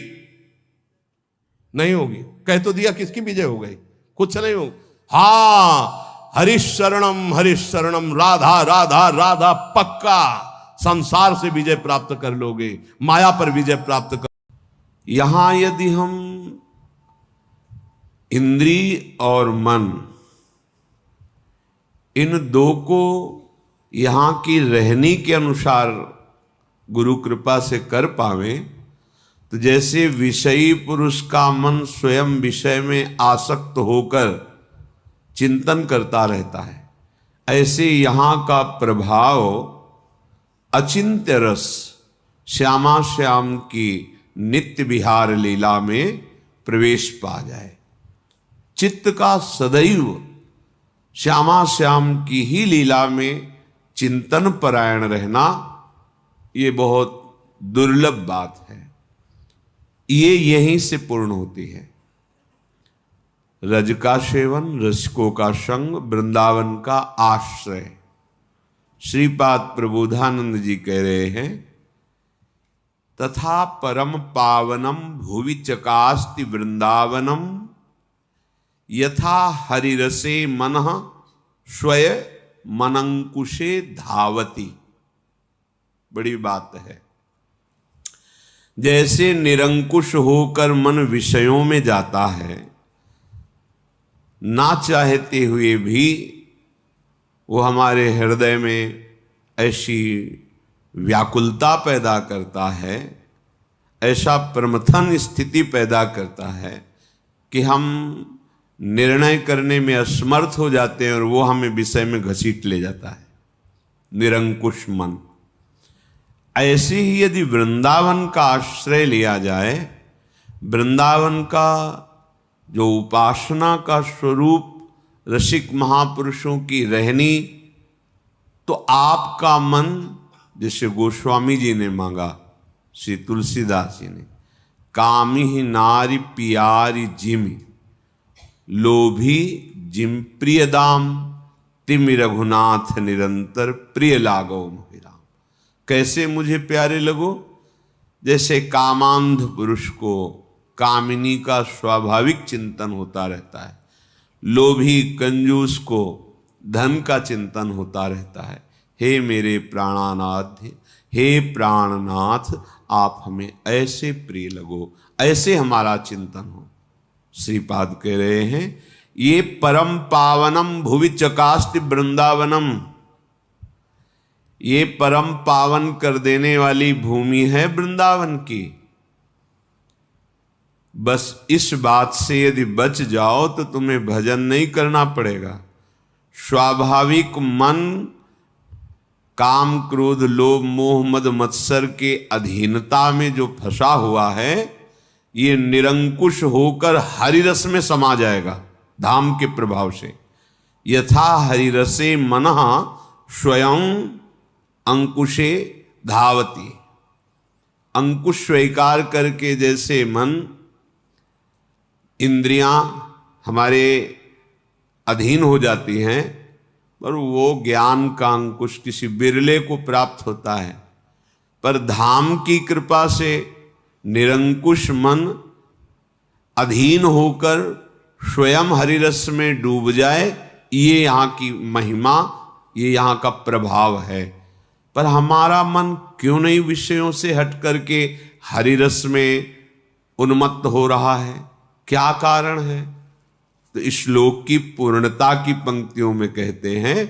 S1: नहीं होगी। कह तो दिया किसकी विजय हो गई, कुछ नहीं हो। हाँ, हरिशरणम राधा राधा राधा, पक्का संसार से विजय प्राप्त कर लोगे, माया पर विजय प्राप्त कर। यहां यदि हम इंद्रिय और मन इन दो को यहां की रहनी के अनुसार गुरु कृपा से कर पावे, तो जैसे विषयी पुरुष का मन स्वयं विषय में आसक्त होकर चिंतन करता रहता है, ऐसे यहां का प्रभाव अचिंत्य रस श्यामा श्याम की नित्य विहार लीला में प्रवेश पा जाए। चित्त का सदैव श्यामा श्याम की ही लीला में चिंतन परायण रहना, ये बहुत दुर्लभ बात है। ये यहीं से पूर्ण होती है। रज का सेवन, रसिकों का संग, वृंदावन का आश्रय। श्रीपाद प्रबोधानंद जी कह रहे हैं, तथा परम पावनम भुवि चकास्ति वृंदावनम, यथा हरिरसे मनः स्वय मनंकुशे धावती। बड़ी बात है। जैसे निरंकुश होकर मन विषयों में जाता है, ना चाहते हुए भी वो हमारे हृदय में ऐसी व्याकुलता पैदा करता है, ऐसा प्रमथन स्थिति पैदा करता है कि हम निर्णय करने में असमर्थ हो जाते हैं और वो हमें विषय में घसीट ले जाता है, निरंकुश मन। ऐसे ही यदि वृंदावन का आश्रय लिया जाए, वृंदावन का जो उपासना का स्वरूप रसिक महापुरुषों की रहनी, तो आपका मन, जैसे गोस्वामी जी ने मांगा, श्री तुलसीदास जी ने, कामी ही नारी पियारी जिमि, लोभी जिम प्रिय दाम, तिमि रघुनाथ निरंतर प्रिय लागो मोहिराम। कैसे मुझे प्यारे लगो? जैसे कामांध पुरुष को कामिनी का स्वाभाविक चिंतन होता रहता है, लोभी कंजूस को धन का चिंतन होता रहता है। हे मेरे प्राणानाथ, हे प्राणनाथ, आप हमें ऐसे प्रिय लगो, ऐसे हमारा चिंतन हो। श्रीपाद कह रहे हैं, ये परम पावनम भुवि चकास्ति वृंदावनम, ये परम पावन कर देने वाली भूमि है वृंदावन की। बस इस बात से यदि बच जाओ तो तुम्हें भजन नहीं करना पड़ेगा। स्वाभाविक मन काम क्रोध लोभ मोह मद मत्सर के अधीनता में जो फंसा हुआ है, ये निरंकुश होकर हरिरस में समा जाएगा धाम के प्रभाव से। यथा हरिरसे मनः स्वयं अंकुशे धावती, अंकुश स्वीकार करके जैसे मन इंद्रियां हमारे अधीन हो जाती हैं, पर वो ज्ञान का अंकुश किसी बिरले को प्राप्त होता है। पर धाम की कृपा से निरंकुश मन अधीन होकर स्वयं हरिरस में डूब जाए, ये यहाँ की महिमा, ये यहाँ का प्रभाव है। पर हमारा मन क्यों नहीं विषयों से हट करके हरिरस में उन्मत्त हो रहा है? क्या कारण है? तो इस श्लोक की पूर्णता की पंक्तियों में कहते हैं,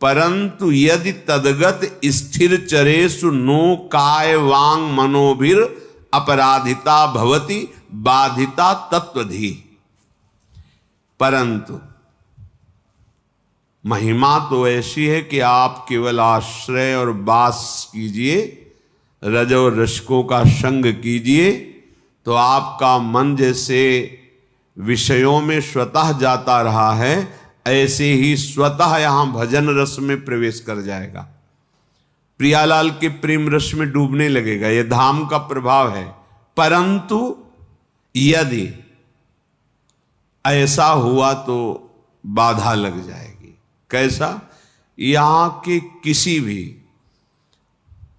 S1: परंतु यदि तदगत स्थिर चरेषु नो काय वांग मनोभिर अपराधिता भवति बाधिता तत्वधि। परंतु महिमा तो ऐसी है कि आप केवल आश्रय और वास कीजिए, रज और रसकों का संग कीजिए, तो आपका मन जैसे विषयों में स्वतः जाता रहा है, ऐसे ही स्वतः यहां भजन रस में प्रवेश कर जाएगा। प्रियालाल के प्रेम रस में डूबने लगेगा। यह धाम का प्रभाव है। परंतु यदि ऐसा हुआ तो बाधा लग जाएगी। कैसा? यहां के किसी भी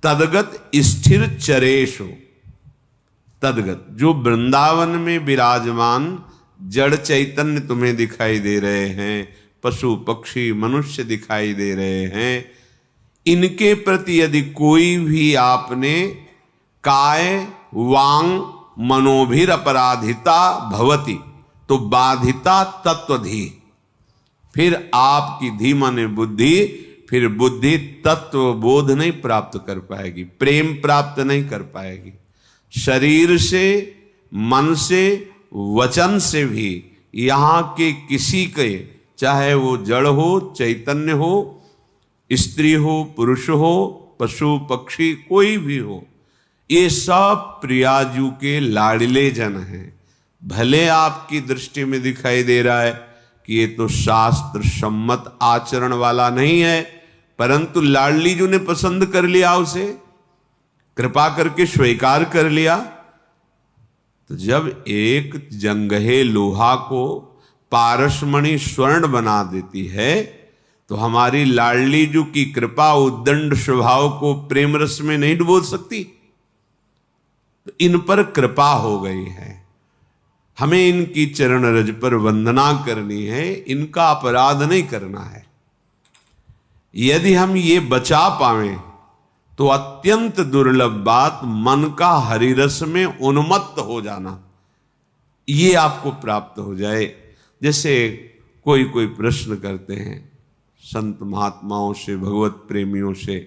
S1: तदगत स्थिर चरेश हो, तदगत जो वृंदावन में विराजमान जड़ चैतन्य तुम्हें दिखाई दे रहे हैं, पशु पक्षी मनुष्य दिखाई दे रहे हैं, इनके प्रति यदि कोई भी आपने काय वांग मनोभिर अपराधिता भवति, तो बाधिता तत्वधि, फिर आपकी धी माने बुद्धि, फिर बुद्धि तत्व बोध नहीं प्राप्त कर पाएगी, प्रेम प्राप्त नहीं कर पाएगी। शरीर से, मन से, वचन से भी यहां के किसी के, चाहे वो जड़ हो चैतन्य हो, स्त्री हो पुरुष हो, पशु पक्षी कोई भी हो, ये सब प्रियाजू के लाडले जन हैं। भले आपकी दृष्टि में दिखाई दे रहा है कि ये तो शास्त्र सम्मत आचरण वाला नहीं है, परंतु लाडली जू ने पसंद कर लिया, उसे कृपा करके स्वीकार कर लिया। तो जब एक जंगहे लोहा को पारसमणि स्वर्ण बना देती है, तो हमारी लाडली जू की कृपा उद्दंड स्वभाव को प्रेम रस में नहीं डुबो सकती। तो इन पर कृपा हो गई है, हमें इनकी चरण रज पर वंदना करनी है, इनका अपराध नहीं करना है। यदि हम ये बचा पावें तो अत्यंत दुर्लभ बात मन का हरिरस में उन्मत्त हो जाना, ये आपको प्राप्त हो जाए। जैसे कोई कोई प्रश्न करते हैं संत महात्माओं से, भगवत प्रेमियों से,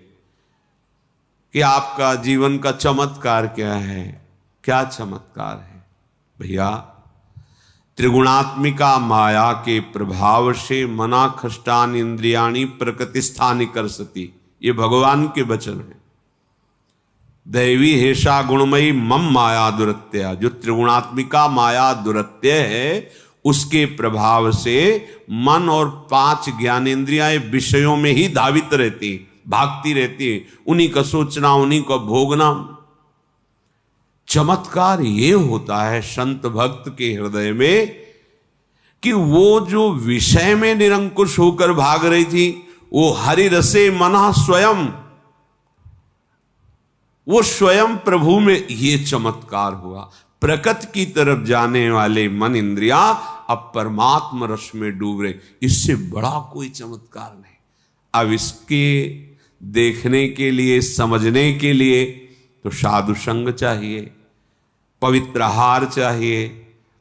S1: कि आपका जीवन का चमत्कार क्या है? क्या चमत्कार है? भैया, त्रिगुणात्मिका माया के प्रभाव से मना खष्टान इंद्रियाणी प्रकृतिस्थानि करसति, ये भगवान के वचन है। दैवी हेषा गुणमयी मम माया दुरत्या, जो त्रिगुणात्मिका माया दुरत्य है, उसके प्रभाव से मन और 5 ज्ञानेंद्रियां विषयों में ही धावित रहती, भागती रहती, उन्हीं का सोचना, उन्हीं का भोगना। चमत्कार ये होता है संत भक्त के हृदय में कि वो जो विषय में निरंकुश होकर भाग रही थी, वो हरि रसे मना स्वयं, वो स्वयं प्रभु में ये चमत्कार हुआ। प्रकृति की तरफ जाने वाले मन इंद्रिया अब परमात्मा रस में डूब रहे, इससे बड़ा कोई चमत्कार नहीं। अब इसके देखने के लिए, समझने के लिए तो साधु संग चाहिए, पवित्र आहार चाहिए,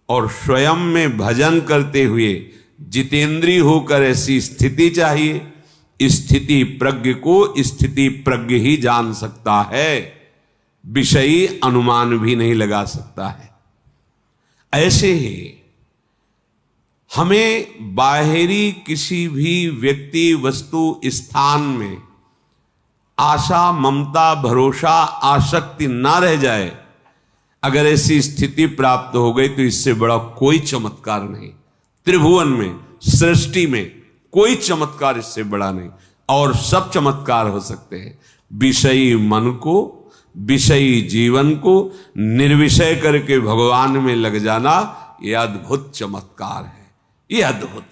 S1: और स्वयं में भजन करते हुए जितेंद्रिय होकर ऐसी स्थिति चाहिए। स्थिति प्रज्ञ को स्थिति प्रज्ञ ही जान सकता है, विषयी अनुमान भी नहीं लगा सकता है। ऐसे ही हमें बाहरी किसी भी व्यक्ति, वस्तु, स्थान में आशा, ममता, भरोसा, आसक्ति ना रह जाए। अगर ऐसी स्थिति प्राप्त हो गई तो इससे बड़ा कोई चमत्कार नहीं। त्रिभुवन में, सृष्टि में कोई चमत्कार इससे बड़ा नहीं। और सब चमत्कार हो सकते हैं। विषयी मन को, विषयी जीवन को निर्विषय करके भगवान में लग जाना, यह अद्भुत चमत्कार है। यह अद्भुत,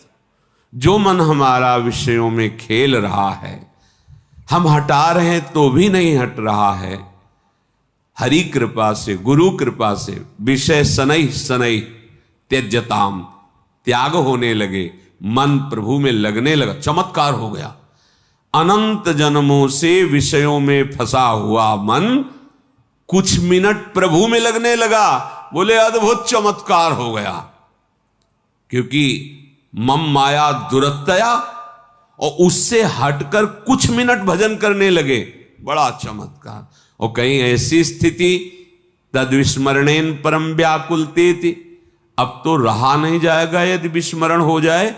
S1: जो मन हमारा विषयों में खेल रहा है, हम हटा रहे हैं तो भी नहीं हट रहा है, हरि कृपा से, गुरु कृपा से विषय शनै शनै त्यज्यताम, त्याग होने लगे, मन प्रभु में लगने लगा, चमत्कार हो गया। अनंत जन्मों से विषयों में फंसा हुआ मन कुछ मिनट प्रभु में लगने लगा। बोले अद्भुत चमत्कार हो गया। क्योंकि मम माया दुरत्तया, और उससे हटकर कुछ मिनट भजन करने लगे, बड़ा चमत्कार। और कहीं ऐसी स्थिति तद विस्मरणेन परम व्याकुलते थी, अब तो रहा नहीं जाएगा। यदि विस्मरण हो जाए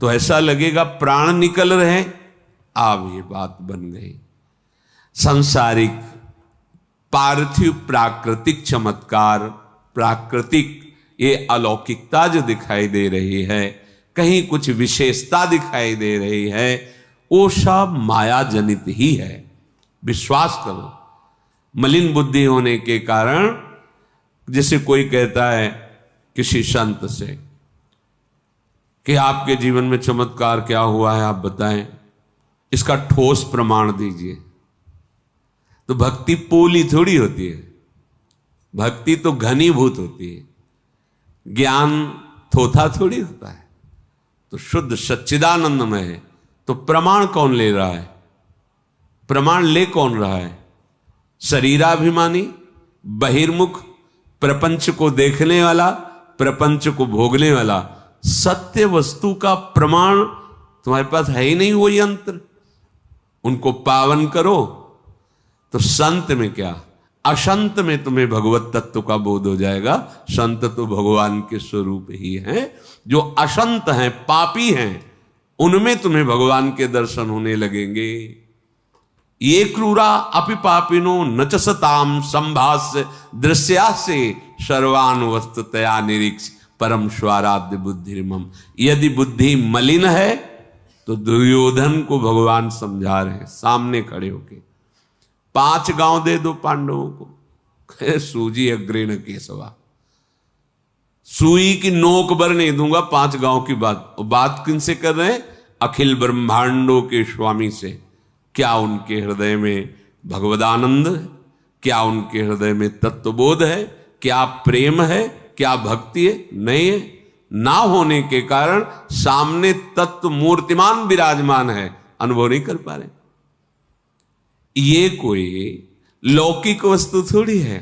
S1: तो ऐसा लगेगा प्राण निकल रहे। अब ये बात बन गई। सांसारिक, पार्थिव, प्राकृतिक चमत्कार, प्राकृतिक ये अलौकिकता जो दिखाई दे रही है, कहीं कुछ विशेषता दिखाई दे रही है, वो सब माया जनित ही है। विश्वास करो। मलिन बुद्धि होने के कारण, जैसे कोई कहता है किसी संत से कि आपके जीवन में चमत्कार क्या हुआ है, आप बताएं, इसका ठोस प्रमाण दीजिए। तो भक्ति पोली थोड़ी होती है, भक्ति तो घनीभूत होती है, ज्ञान थोथा थोड़ी होता है। तो शुद्ध सच्चिदानंदमय है, तो प्रमाण कौन ले रहा है? प्रमाण ले कौन रहा है? शरीराभिमानी, बहिर्मुख, प्रपंच को देखने वाला, प्रपंच को भोगने वाला। सत्य वस्तु का प्रमाण तुम्हारे पास है ही नहीं। वो यंत्र, उनको पावन करो तो संत में क्या, असंत में तुम्हें भगवत तत्व का बोध हो जाएगा। संत तो भगवान के स्वरूप ही हैं। जो असंत हैं, पापी हैं, उनमें तुम्हें भगवान के दर्शन होने लगेंगे। ये क्रूरा अपि पापिनो न च सताम संभास्य दृश्यासे सर्वान वस्तुतया निरीक्ष परम स्वाराध्य बुद्धिर्मम। यदि बुद्धि मलिन है तो दुर्योधन को भगवान समझा रहे हैं सामने खड़े होके। 5 गांव दे दो पांडवों को, सूजी अग्रेण केशवा, सुई की नोक भर नहीं दूंगा 5 गांव की बात। बात किनसे कर रहे हैं? अखिल ब्रह्मांडों के स्वामी से। क्या उनके हृदय में भगवदानंद है? क्या उनके हृदय में तत्वबोध है? क्या प्रेम है? क्या भक्ति है? नहीं है। ना होने के कारण सामने तत्व मूर्तिमान विराजमान है, अनुभव नहीं कर पा रहे। ये कोई लौकिक वस्तु थोड़ी है।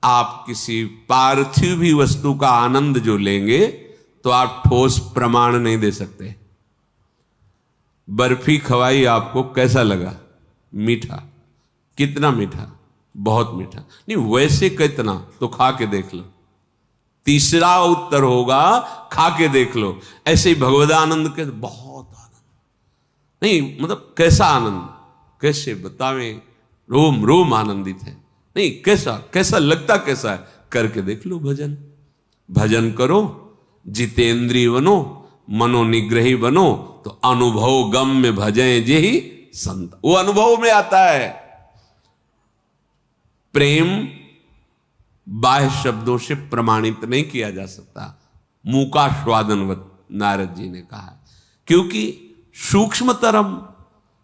S1: आप किसी पार्थिव भी वस्तु का आनंद जो लेंगे तो आप ठोस प्रमाण नहीं दे सकते। बर्फी खवाई आपको, कैसा लगा? मीठा। कितना मीठा? बहुत मीठा। नहीं, वैसे कितना? तो खा के देख लो। तीसरा उत्तर होगा खा के देख लो। ऐसे ही भगवदानंद के बहुत आनंद नहीं, मतलब कैसा आनंद, कैसे बतावें, रोम रोम आनंदित है। नहीं, कैसा कैसा लगता कैसा है, करके देख लो। भजन भजन करो, जितेंद्रिय बनो, मनोनिग्रही बनो, तो अनुभव गम में भजें जे ही संत। वो अनुभव में आता है। प्रेम बाह्य शब्दों से प्रमाणित नहीं किया जा सकता। मूका स्वादनवत नारद जी ने कहा, क्योंकि सूक्ष्मतरम,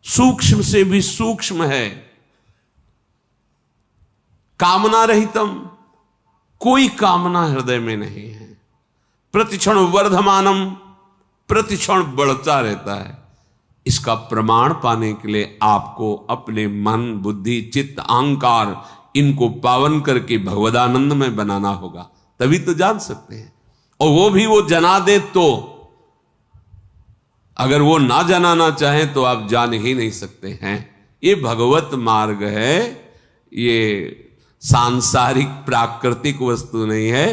S1: सूक्ष्म से भी सूक्ष्म है। कामना रहितम, कोई कामना हृदय में नहीं है। प्रतिक्षण वर्धमानम, प्रतिक्षण बढ़ता रहता है। इसका प्रमाण पाने के लिए आपको अपने मन, बुद्धि, चित्त, अहंकार इनको पावन करके भगवदानंद में बनाना होगा, तभी तो जान सकते हैं। और वो भी वो जना दे तो, अगर वो ना जनाना चाहे तो आप जान ही नहीं सकते हैं। ये भगवत मार्ग है, ये सांसारिक प्राकृतिक वस्तु नहीं है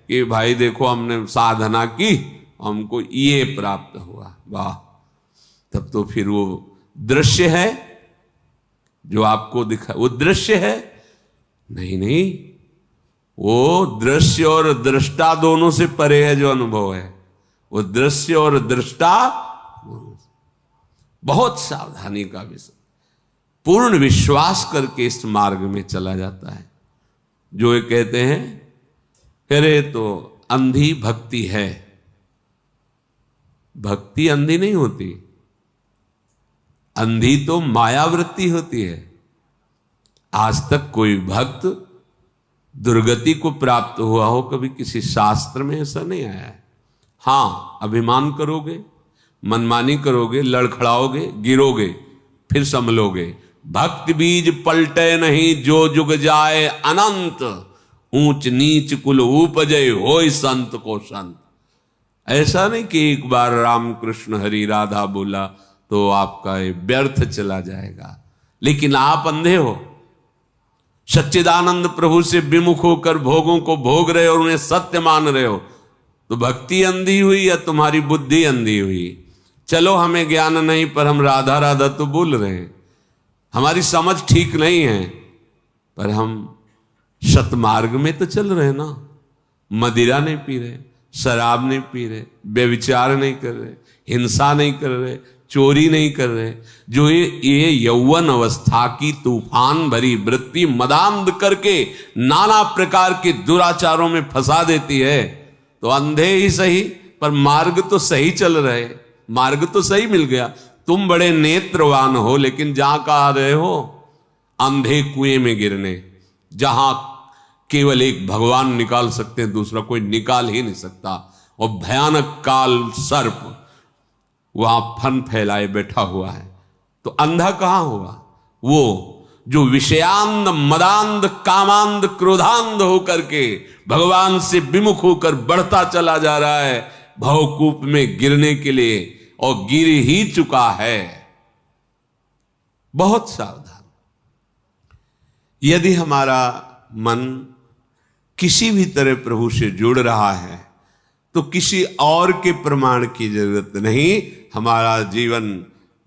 S1: कि भाई देखो हमने साधना की हमको ये प्राप्त हुआ, वाह, तब तो फिर वो दृश्य है जो आपको दिखा, वो दृश्य है नहीं, नहीं, वो दृश्य और दृष्टा दोनों से परे है जो अनुभव है, वो दृश्य और दृष्टा बहुत सावधानी का विषय। पूर्ण विश्वास करके इस मार्ग में चला जाता है। जो ये कहते हैं अरे तो अंधी भक्ति है, भक्ति अंधी नहीं होती, अंधी तो मायावृत्ति होती है। आज तक कोई भक्त दुर्गति को प्राप्त हुआ हो कभी किसी शास्त्र में ऐसा नहीं आया है। हां, अभिमान करोगे, मनमानी करोगे, लड़खड़ाओगे, गिरोगे, फिर संभलोगे। भक्ति बीज पलटे नहीं, जो जुग जाए अनंत, ऊंच नीच कुल उपजे, होय संत को संत। ऐसा नहीं कि एक बार राम कृष्ण हरि राधा बोला तो आपका ये व्यर्थ चला जाएगा, लेकिन आप अंधे हो, सच्चिदानंद प्रभु से विमुख होकर भोगों को भोग रहे हो और उन्हें सत्य मान रहे हो, तो भक्ति अंधी हुई या तुम्हारी बुद्धि अंधी हुई? चलो हमें ज्ञान नहीं पर हम राधा राधा तो बोल रहे हैं, हमारी समझ ठीक नहीं है पर हम सतमार्ग में तो चल रहे ना। मदिरा नहीं पी रहे, शराब नहीं पी रहे, व्यभिचार नहीं कर रहे, हिंसा नहीं कर रहे, चोरी नहीं कर रहे। जो ये यौवन अवस्था की तूफान भरी वृत्ति मदांध करके नाना प्रकार के दुराचारों में फंसा देती है, तो अंधे ही सही पर मार्ग तो सही चल रहे, मार्ग तो सही मिल गया। तुम बड़े नेत्रवान हो लेकिन जहां का आ रहे हो अंधे कुएं में गिरने, जहां केवल एक भगवान निकाल सकते हैं, दूसरा कोई निकाल ही नहीं सकता। और भयानक काल सर्प वहां फन फैलाए बैठा हुआ है, तो अंधा कहां हुआ? वो जो विषयांध, मदांध, कामांध, क्रोधांध होकर के भगवान से विमुख होकर बढ़ता चला जा रहा है भवकूप में गिरने के लिए, और गिर ही चुका है। बहुत सावधान। यदि हमारा मन किसी भी तरह प्रभु से जुड़ रहा है तो किसी और के प्रमाण की जरूरत नहीं, हमारा जीवन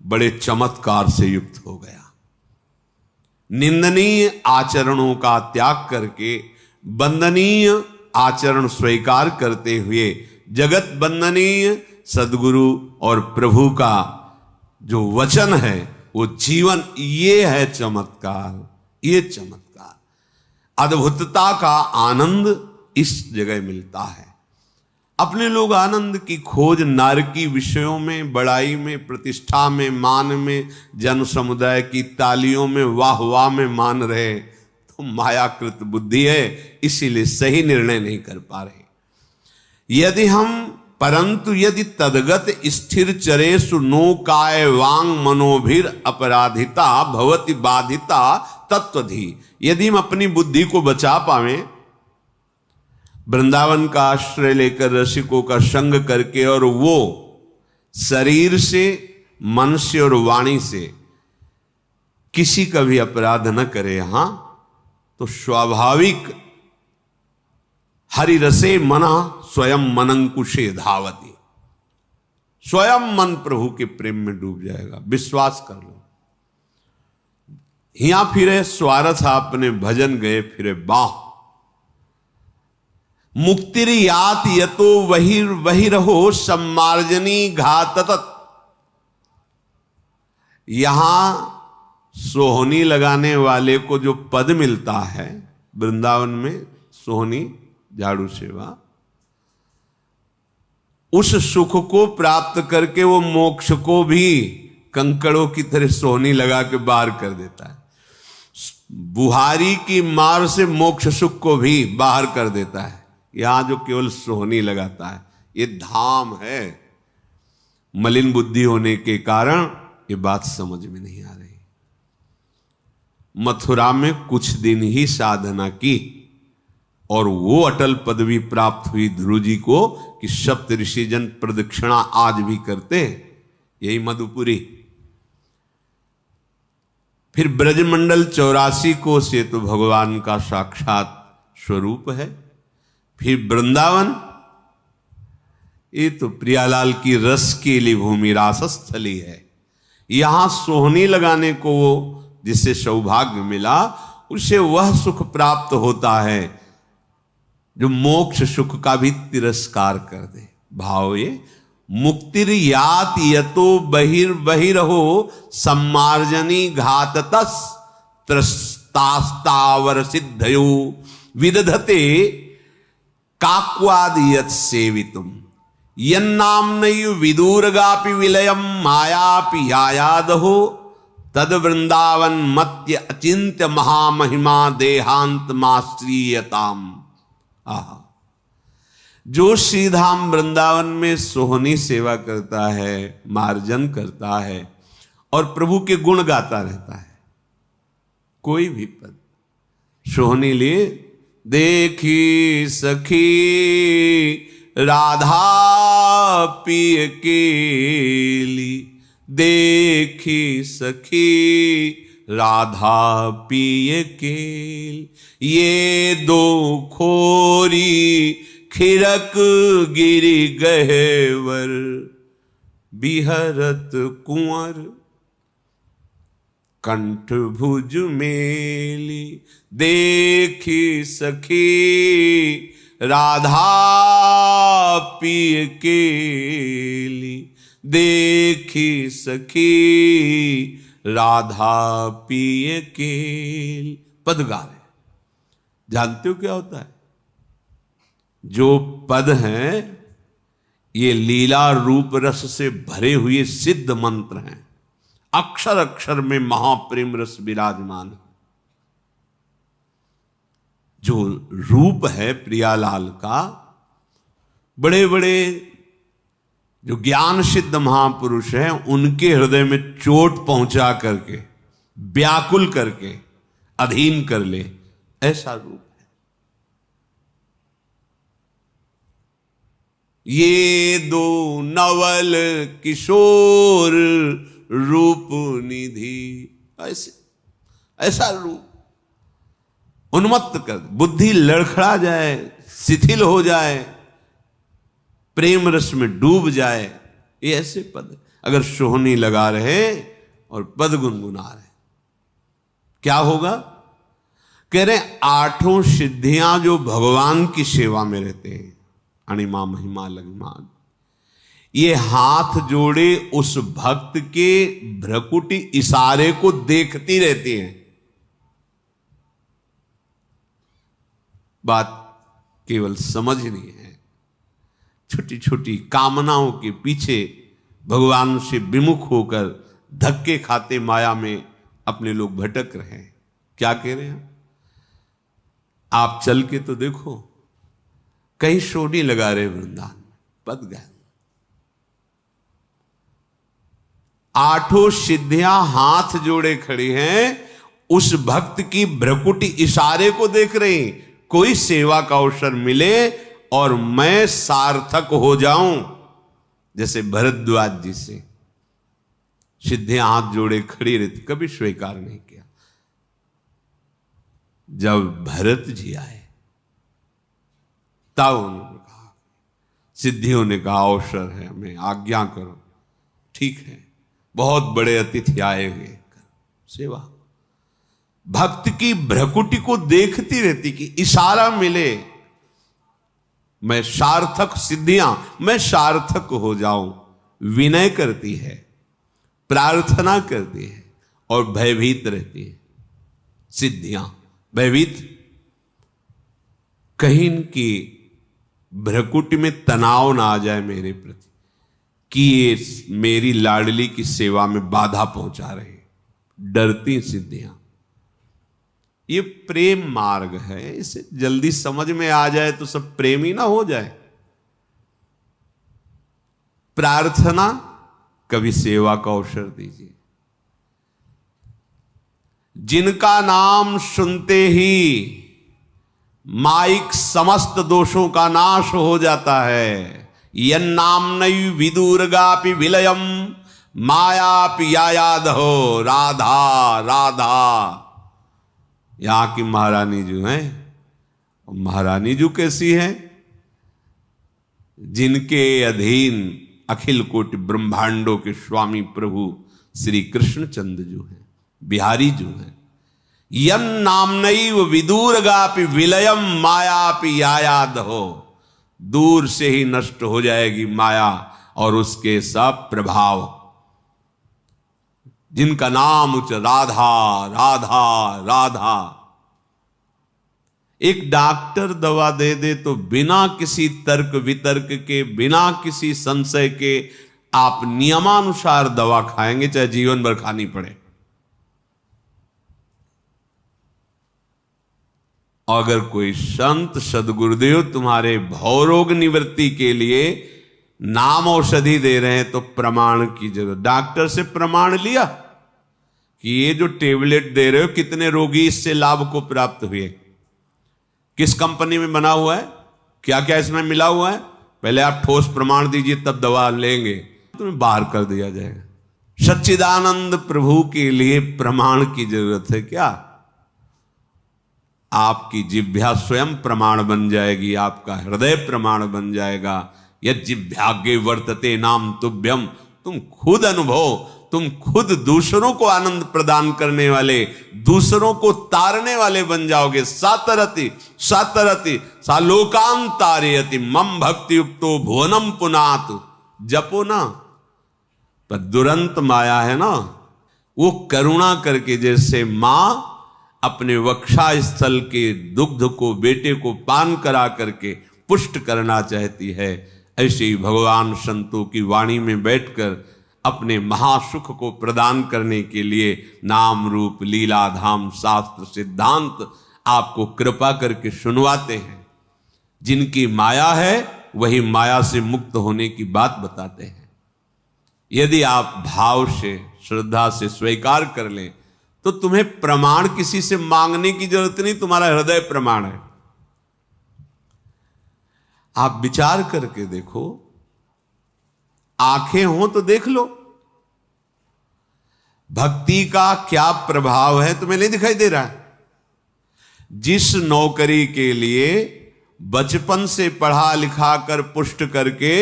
S1: बड़े चमत्कार से युक्त हो गया। निंदनीय आचरणों का त्याग करके वंदनीय आचरण स्वीकार करते हुए जगत वंदनीय सद्गुरु और प्रभु का जो वचन है वो जीवन, ये है चमत्कार, ये चमत्कार। अद्भुतता का आनंद इस जगह मिलता है। अपने लोग आनंद की खोज नारकी विषयों में, बड़ाई में, प्रतिष्ठा में, मान में, जन समुदाय की तालियों में, वाह वाह में मान रहे, तो मायाकृत बुद्धि है, इसीलिए सही निर्णय नहीं कर पा रहे। परंतु यदि तदगत स्थिर चरेषु नो काय वांग मनोभिर अपराधिता भवति बाधिता तत्वधि। यदि हम अपनी बुद्धि को बचा पावे, वृंदावन का आश्रय लेकर रसिकों का संग करके, और वो शरीर से, मन से और वाणी से किसी का भी अपराध न करे, हां, तो स्वाभाविक हरि रसे मना स्वयं मनंकुशे धावती, स्वयं मन प्रभु के प्रेम में डूब जाएगा। विश्वास कर लो। हिया फिरे स्वार्थ आपने भजन गए फिरे बाह, मुक्तिर यात यतो वही रहो सम्मार्जनी घातत। यहां सोहनी लगाने वाले को जो पद मिलता है वृंदावन में, सोहनी झाड़ू सेवा, उस सुख को प्राप्त करके वो मोक्ष को भी कंकड़ों की तरह सोहनी लगा के बाहर कर देता है। बुहारी की मार से मोक्ष सुख को भी बाहर कर देता है। यहां जो केवल सोहनी लगाता है, ये धाम है। मलिन बुद्धि होने के कारण ये बात समझ में नहीं आ रही। मथुरा में कुछ दिन ही साधना की और वो अटल पदवी प्राप्त हुई ध्रुव जी को कि सप्त ऋषिजन प्रदक्षिणा आज भी करते हैं, यही मधुपुरी। फिर ब्रजमंडल 84 को से तो भगवान का साक्षात स्वरूप है। फिर वृंदावन, ये तो प्रियालाल की रस के लिए भूमि रासस्थली है। यहां सोहनी लगाने को वो जिसे सौभाग्य मिला, उसे वह सुख प्राप्त होता है जो मोक्ष सुख का भी तिरस्कार कर दे। भाव ये मुक्तिर यात यतो बहिर्बहिरहो सम्मार्जनी घाततस त्रस्तास्तावर सिद्धयो विदधते काक्वाद यत् सेवितुम यन्नाम्नैव विदूरगापि विलयम मायापि यायादहो तद वृंदावन मत्य अचिंत्य महामहिमा देहांत माश्रीयताम। आहा, जो श्रीधाम वृंदावन में सोहनी सेवा करता है, मार्जन करता है और प्रभु के गुण गाता रहता है, कोई भी पद सोहनी लिए देखी सखी राधा पिय केली, देखी सखी राधा पिय केल, ये दो खोरी खिरक गिरी गहेवर बिहरत कुंवर कंठ भुज मेली, देखी सखी राधा पिय केली, देखी सखी राधा पिय केल। पद गा रहे, जानते हो क्या होता है? जो पद हैं ये लीला रूप रस से भरे हुए सिद्ध मंत्र हैं, अक्षर अक्षर में महाप्रेम रस विराजमान है। जो रूप है प्रियालाल का, बड़े बड़े जो ज्ञान सिद्ध महापुरुष हैं उनके हृदय में चोट पहुंचा करके, व्याकुल करके अधीन कर ले, ऐसा रूप है। ये दो नवल किशोर रूप निधि, ऐसे ऐसा रूप उन्मत्त कर, बुद्धि लड़खड़ा जाए, शिथिल हो जाए, प्रेम रस में डूब जाए, ये ऐसे पद। अगर सोहनी लगा रहे और पद गुनगुना रहे, क्या होगा? कह रहे आठों सिद्धियां जो भगवान की सेवा में रहते हैं, अणिमा महिमा लघिमा, ये हाथ जोड़े उस भक्त के भ्रकुटी इशारे को देखती रहती हैं। बात केवल समझनी है। छोटी छोटी कामनाओं के पीछे भगवान से विमुख होकर धक्के खाते माया में अपने लोग भटक रहे हैं। क्या कह रहे हैं? आप चल के तो देखो, कहीं सोनी लगा रहे वृंदावन में, पद गए। आठों सिद्धियां हाथ जोड़े खड़ी हैं, उस भक्त की भ्रकुटी इशारे को देख रही। कोई सेवा का अवसर मिले और मैं सार्थक हो जाऊं, जैसे भरद्वाज जी से सिद्धियां हाथ जोड़े खड़ी रहती, कभी स्वीकार नहीं किया। जब भरत जी आए तब उन्होंने कहा, सिद्धियों ने कहा अवसर है, हमें आज्ञा करो। ठीक है, बहुत बड़े अतिथि आए हुए, सेवा। भक्त की भ्रकुटी को देखती रहती कि इशारा मिले, मैं सार्थक, सिद्धियां मैं सार्थक हो जाऊं। विनय करती है, प्रार्थना करती है और भयभीत रहती है। सिद्धियां भयभीत, कहीं की भ्रकुटी में तनाव ना आ जाए मेरे प्रति कि ये मेरी लाडली की सेवा में बाधा पहुंचा रहे, डरती सिद्धियां। ये प्रेम मार्ग है, इसे जल्दी समझ में आ जाए तो सब प्रेमी ना हो जाए। प्रार्थना, कभी सेवा का अवसर दीजिए। जिनका नाम सुनते ही माइक समस्त दोषों का नाश हो जाता है। यन्नाम्नैव विदुर्गापि विलयम मायापि यायादहो। राधा राधा। यहां की महारानी जो है, महारानी जो कैसी है? जिनके अधीन अखिल कोटि ब्रह्मांडों के स्वामी प्रभु श्री कृष्णचंद्र जो है, बिहारी जो है। यन्नाम्नैव विदुर्गापि विलयम मायापि यायादहो। दूर से ही नष्ट हो जाएगी माया और उसके सब प्रभाव। जिनका नाम उच्च राधा राधा राधा। एक डॉक्टर दवा दे दे तो बिना किसी तर्क वितर्क के, बिना किसी संशय के आप नियमानुसार दवा खाएंगे, चाहे जीवन भर खानी पड़े। अगर कोई संत सदगुरुदेव तुम्हारे भवरोग निवृत्ति के लिए नाम औषधि दे रहे हैं तो प्रमाण की जरूरत। डॉक्टर से प्रमाण लिया कि ये जो टेबलेट दे रहे हो, कितने रोगी इससे लाभ को प्राप्त हुए, किस कंपनी में बना हुआ है, क्या क्या इसमें मिला हुआ है। पहले आप ठोस प्रमाण दीजिए, तब दवा लेंगे। तुम्हें बाहर कर दिया जाएगा। सच्चिदानंद प्रभु के लिए प्रमाण की जरूरत है क्या? आपकी जिह्वा स्वयं प्रमाण बन जाएगी, आपका हृदय प्रमाण बन जाएगा। यज्जिह्वाग्रे वर्तते नाम तुभ्यम। तुम खुद अनुभव, तुम खुद दूसरों को आनंद प्रदान करने वाले, दूसरों को तारने वाले बन जाओगे। सातरति सातरति सालोकान तारयति मम भक्ति युक्तो भुवनम पुनात। जपो ना, पर दुरंत माया है ना, वो करुणा करके जैसे मां अपने वक्षा स्थल के दुग्ध को बेटे को पान करा करके पुष्ट करना चाहती है, ऐसे ही भगवान संतों की वाणी में बैठकर अपने महासुख को प्रदान करने के लिए नाम रूप लीला धाम शास्त्र सिद्धांत आपको कृपा करके सुनवाते हैं। जिनकी माया है वही माया से मुक्त होने की बात बताते हैं। यदि आप भाव से श्रद्धा से स्वीकार कर लें तो तुम्हें प्रमाण किसी से मांगने की जरूरत नहीं, तुम्हारा हृदय प्रमाण है। आप विचार करके देखो, आंखें हो तो देख लो, भक्ति का क्या प्रभाव है तुम्हें नहीं दिखाई दे रहा है? जिस नौकरी के लिए बचपन से पढ़ा लिखा कर पुष्ट करके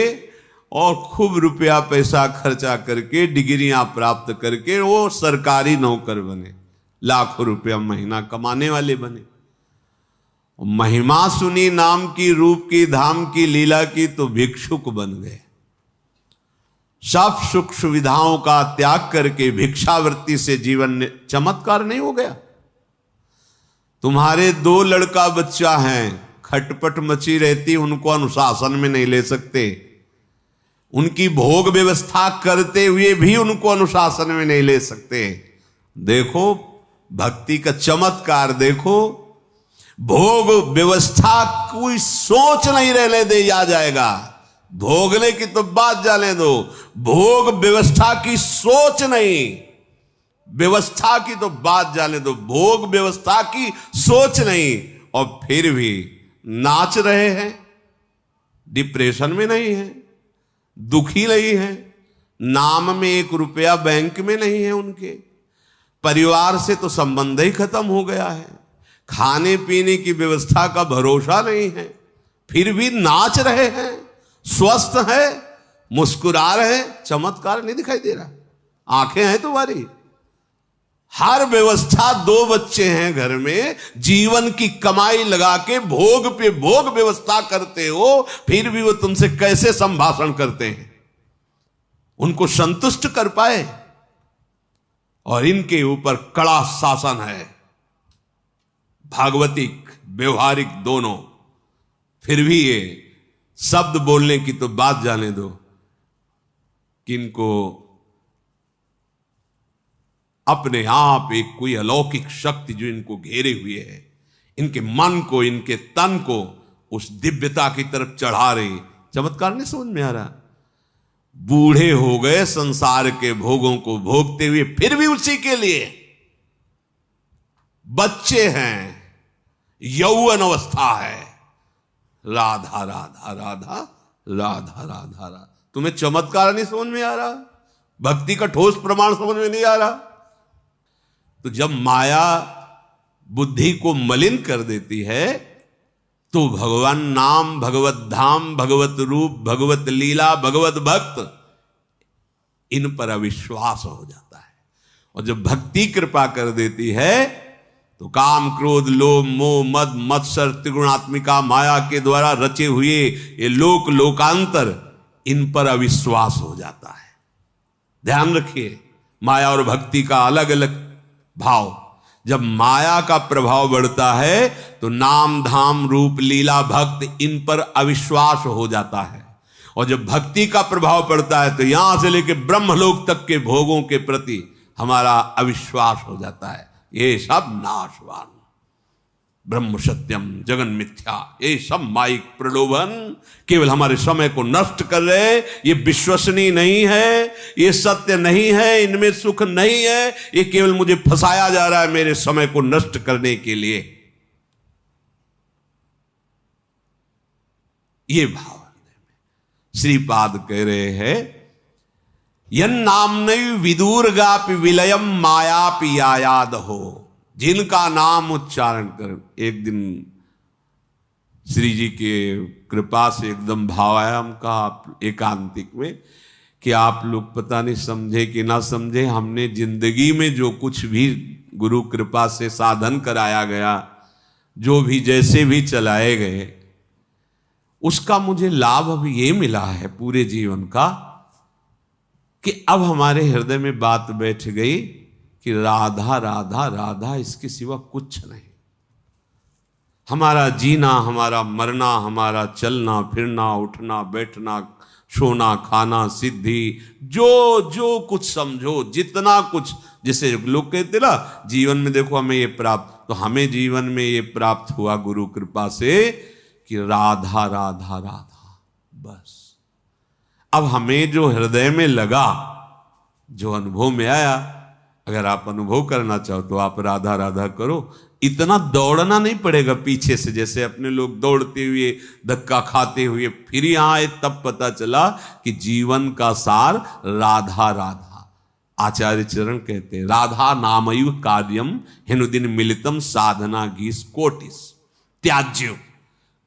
S1: और खूब रुपया पैसा खर्चा करके डिग्रियां प्राप्त करके वो सरकारी नौकर बने, लाखों रुपया महीना कमाने वाले बने, महिमा सुनी नाम की, रूप की, धाम की, लीला की, तो भिक्षुक बन गए। सब सुख सुविधाओं का त्याग करके भिक्षावृत्ति से जीवन चमत्कार नहीं हो गया? तुम्हारे 2 लड़का बच्चा हैं, खटपट मची रहती, उनको अनुशासन में नहीं ले सकते, उनकी भोग व्यवस्था करते हुए भी उनको अनुशासन में नहीं ले सकते। देखो भक्ति का चमत्कार, देखो भोग व्यवस्था कोई सोच नहीं रहने दे, आ जाएगा। भोगने की तो बात जाने दो, भोग व्यवस्था की सोच नहीं, व्यवस्था की तो बात जाने दो, भोग व्यवस्था की सोच नहीं, और फिर भी नाच रहे हैं, डिप्रेशन में नहीं है, दुखी नहीं है, नाम में 1 रुपया बैंक में नहीं है, उनके परिवार से तो संबंध ही खत्म हो गया है, खाने पीने की व्यवस्था का भरोसा नहीं है, फिर भी नाच रहे हैं, स्वस्थ है, मुस्कुरा रहे हैं। चमत्कार नहीं दिखाई दे रहा? आंखें हैं तुम्हारी, हर व्यवस्था, 2 बच्चे हैं घर में, जीवन की कमाई लगा के भोग पे भोग व्यवस्था करते हो, फिर भी वो तुमसे कैसे संभाषण करते हैं? उनको संतुष्ट कर पाए? और इनके ऊपर कड़ा शासन है, भागवतिक व्यवहारिक दोनों, फिर भी ये शब्द बोलने की तो बात जाने दो कि इनको अपने आप एक कोई अलौकिक शक्ति जो इनको घेरे हुए है, इनके मन को, इनके तन को उस दिव्यता की तरफ चढ़ा रही। चमत्कार नहीं समझ में आ रहा? बूढ़े हो गए संसार के भोगों को भोगते हुए, फिर भी उसी के लिए। बच्चे हैं, यौवन अवस्था है, राधा राधा राधा राधा राधा राधा। तुम्हें चमत्कार नहीं समझ में आ रहा? भक्ति का ठोस प्रमाण समझ में नहीं आ रहा? तो जब माया बुद्धि को मलिन कर देती है तो भगवान नाम, भगवत धाम, भगवत रूप, भगवत लीला, भगवत भक्त, इन पर अविश्वास हो जाता है। और जब भक्ति कृपा कर देती है तो काम, क्रोध, लोभ, मोह, मद, मत्सर, त्रिगुणात्मिका माया के द्वारा रचे हुए ये लोक लोकांतर, इन पर अविश्वास हो जाता है। ध्यान रखिए, माया और भक्ति का अलग अलग भाव। जब माया का प्रभाव बढ़ता है तो नाम, धाम, रूप, लीला, भक्त, इन पर अविश्वास हो जाता है। और जब भक्ति का प्रभाव पड़ता है तो यहां से लेकर ब्रह्मलोक तक के भोगों के प्रति हमारा अविश्वास हो जाता है। ये सब नाशवान, ब्रह्म सत्यम जगन मिथ्या, ये सब माइक प्रलोभन केवल हमारे समय को नष्ट कर रहे। ये विश्वसनीय नहीं है, ये सत्य नहीं है, इनमें सुख नहीं है, ये केवल मुझे फंसाया जा रहा है मेरे समय को नष्ट करने के लिए। ये भाव श्रीपाद कह रहे हैं, यन नामनैव विदुर्गापि विलयम मायापि यायाद हो। जिनका नाम उच्चारण कर, एक दिन श्री जी के कृपा से एकदम भाव आया हमका एकांतिक में कि आप लोग पता नहीं समझे कि ना समझे, हमने जिंदगी में जो कुछ भी गुरु कृपा से साधन कराया गया, जो भी जैसे भी चलाए गए, उसका मुझे लाभ अब ये मिला है पूरे जीवन का कि अब हमारे हृदय में बात बैठ गई कि राधा राधा राधा, इसके सिवा कुछ नहीं। हमारा जीना, हमारा मरना, हमारा चलना फिरना, उठना बैठना, सोना खाना, सिद्धि, जो जो कुछ समझो, जितना कुछ, जैसे लोग कहते ना जीवन में देखो हमें ये प्राप्त, तो हमें जीवन में ये प्राप्त हुआ गुरु कृपा से कि राधा राधा राधा। बस अब हमें जो हृदय में लगा, जो अनुभव में आया, अगर आप अनुभव करना चाहो तो आप राधा राधा करो। इतना दौड़ना नहीं पड़ेगा पीछे से, जैसे अपने लोग दौड़ते हुए धक्का खाते हुए फिर यहां आए, तब पता चला कि जीवन का सार राधा राधा। आचार्य चरण कहते हैं, राधा नामैव कार्यम हिनुदिन मिलितम साधना गीस कोटिस त्याज्य।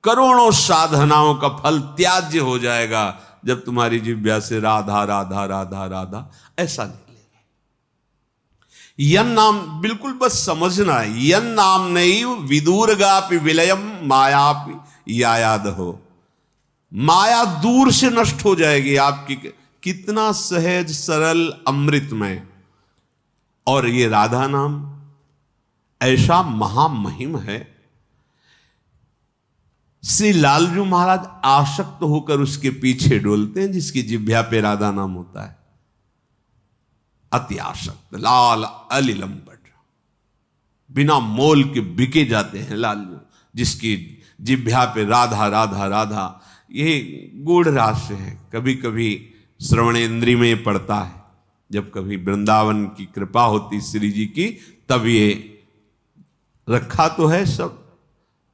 S1: करोड़ों साधनाओं का फल त्याज्य हो जाएगा जब तुम्हारी जिह्वा से राधा राधा राधा राधा ऐसा निकलेगा। यन नाम, बिल्कुल बस समझना है, यन नाम नहीं विदुर्गापि विलयम मायापि यायाद हो। माया दूर से नष्ट हो जाएगी आपकी। कितना सहज सरल अमृतमय। और ये राधा नाम ऐसा महामहिम है, श्री लालजू महाराज आसक्त होकर उसके पीछे डोलते हैं जिसकी जिह्वा पे राधा नाम होता है। अति आसक्त लाल अलिलंबट, बिना मोल के बिके जाते हैं लालजू, जिसकी जिह्वा पे राधा राधा राधा। ये गूढ़ रहस्य है, कभी कभी श्रवणेन्द्रिय में पड़ता है। जब कभी वृंदावन की कृपा होती श्री जी की, तब ये रखा तो है सब,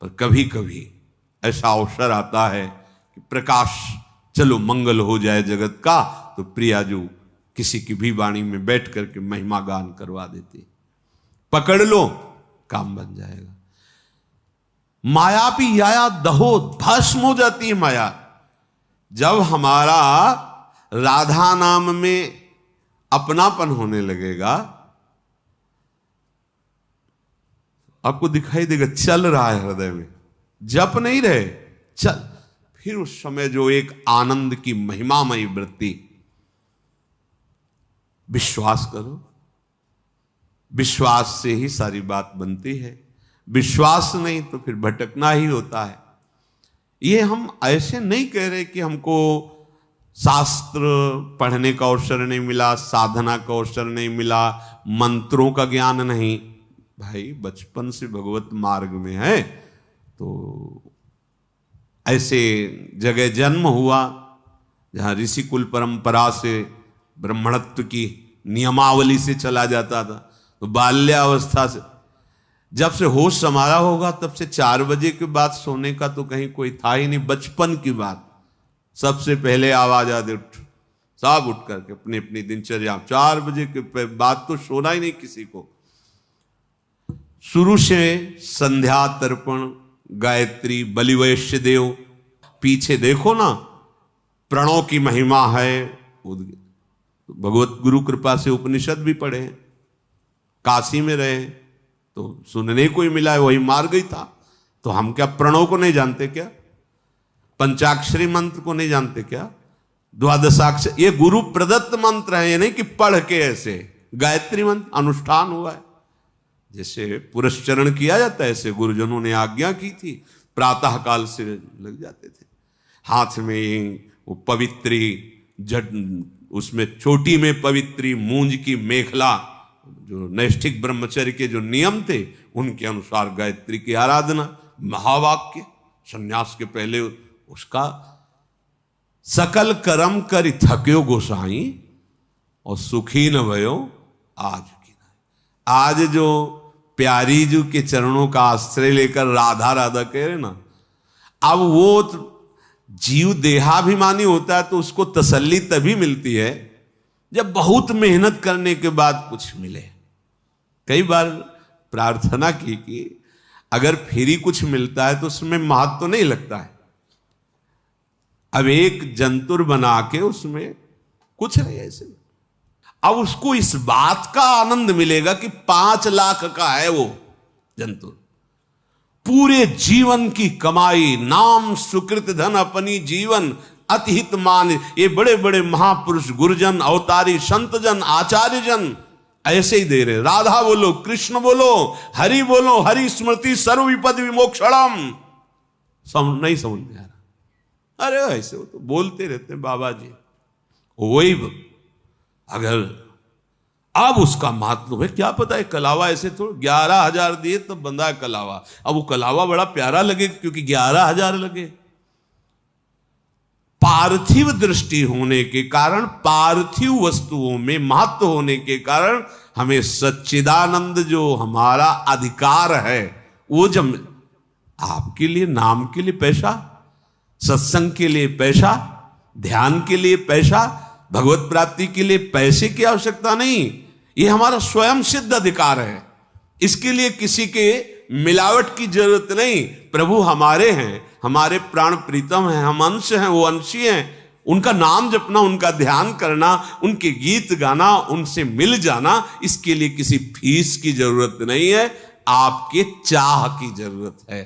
S1: पर कभी कभी ऐसा अवसर आता है कि प्रकाश, चलो मंगल हो जाए जगत का, तो प्रियाजू किसी की भी वाणी में बैठ करके महिमा गान करवा देती। पकड़ लो, काम बन जाएगा। माया भी याया दहो, भस्म हो जाती है माया। जब हमारा राधा नाम में अपनापन होने लगेगा, आपको दिखाई देगा चल रहा है हृदय में, जप नहीं रहे, चल। फिर उस समय जो एक आनंद की महिमामयी वृत्ति, विश्वास करो, विश्वास से ही सारी बात बनती है। विश्वास नहीं तो फिर भटकना ही होता है। ये हम ऐसे नहीं कह रहे कि हमको शास्त्र पढ़ने का अवसर नहीं मिला, साधना का अवसर नहीं मिला, मंत्रों का ज्ञान नहीं। भाई बचपन से भगवत मार्ग में है तो ऐसे जगह जन्म हुआ, जहां ऋषि कुल परंपरा से ब्राह्मणत्व की नियमावली से चला जाता था, तो बाल्यावस्था से जब से होश संभाला होगा तब से 4 बजे के बाद सोने का तो कहीं कोई था ही नहीं। बचपन की बात, सबसे पहले आवाज आदि उठ, सब उठ करके अपनी अपनी दिनचर्या, 4 बजे के बाद तो सोना ही नहीं किसी को। शुरू से संध्या, तर्पण, गायत्री, बलिवैश्य देव, पीछे देखो ना प्रणव की महिमा है। भगवत गुरु कृपा से उपनिषद भी पढ़े हैं, काशी में रहे तो सुनने को ही मिला है, वही मार गई था। तो हम क्या प्रणव को नहीं जानते क्या? पंचाक्षरी मंत्र को नहीं जानते क्या? द्वादशाक्षर, ये गुरु प्रदत्त मंत्र है, ये नहीं कि पढ़ के ऐसे। गायत्री मंत्र अनुष्ठान हुआ है, जैसे पुरस्चरण किया जाता है ऐसे गुरुजनों ने आज्ञा की थी, प्रातः काल से लग जाते थे। हाथ में वो पवित्री उसमें चोटी में पवित्री मूंज की मेखला, जो नैष्ठिक ब्रह्मचर्य के जो नियम थे उनके अनुसार गायत्री की आराधना, महावाक्य, संन्यास के पहले उसका सकल कर्म करि थक्यो गोसाई और सुखी न भयो आज की। आज जो प्यारी जी के चरणों का आश्रय लेकर राधा राधा कह रहे ना, अब वो जीव देहाभिमानी होता है तो उसको तसल्ली तभी मिलती है जब बहुत मेहनत करने के बाद कुछ मिले। कई बार प्रार्थना की कि अगर फ्री कुछ मिलता है तो उसमें महत्व तो नहीं लगता है। अब एक जंतुर बना के उसमें कुछ नहीं ऐसे, अब उसको इस बात का आनंद मिलेगा कि 5 लाख का है वो जंतुर, पूरे जीवन की कमाई, नाम सुकृत धन अपनी जीवन अतिहित मान। ये बड़े बड़े महापुरुष, गुरुजन, अवतारी, संतजन, आचार्य जन ऐसे ही दे रहे। राधा बोलो, कृष्ण बोलो, हरि बोलो, हरि स्मृति सर्व विपद विमोक्षणम। नहीं समझ में आ रहा? अरे ऐसे वो तो बोलते रहते बाबा जी, वही अगर अब उसका महत्व है क्या पता है। कलावा ऐसे तो 11,000 दिए तो बंदा है कलावा, अब वो कलावा बड़ा प्यारा लगे क्योंकि 11,000 लगे। पार्थिव दृष्टि होने के कारण, पार्थिव वस्तुओं में महत्व होने के कारण हमें सच्चिदानंद जो हमारा अधिकार है वो जब आपके लिए, नाम के लिए पैसा, सत्संग के लिए पैसा, ध्यान के लिए पैसा, भगवत प्राप्ति के लिए पैसे की आवश्यकता नहीं, ये हमारा स्वयं सिद्ध अधिकार है। इसके लिए किसी के मिलावट की जरूरत नहीं। प्रभु हमारे हैं, हमारे प्राण प्रीतम हैं, हम अंश हैं, वो अंशी हैं। उनका नाम जपना, उनका ध्यान करना, उनके गीत गाना, उनसे मिल जाना, इसके लिए किसी फीस की जरूरत नहीं है, आपके चाह की जरूरत है।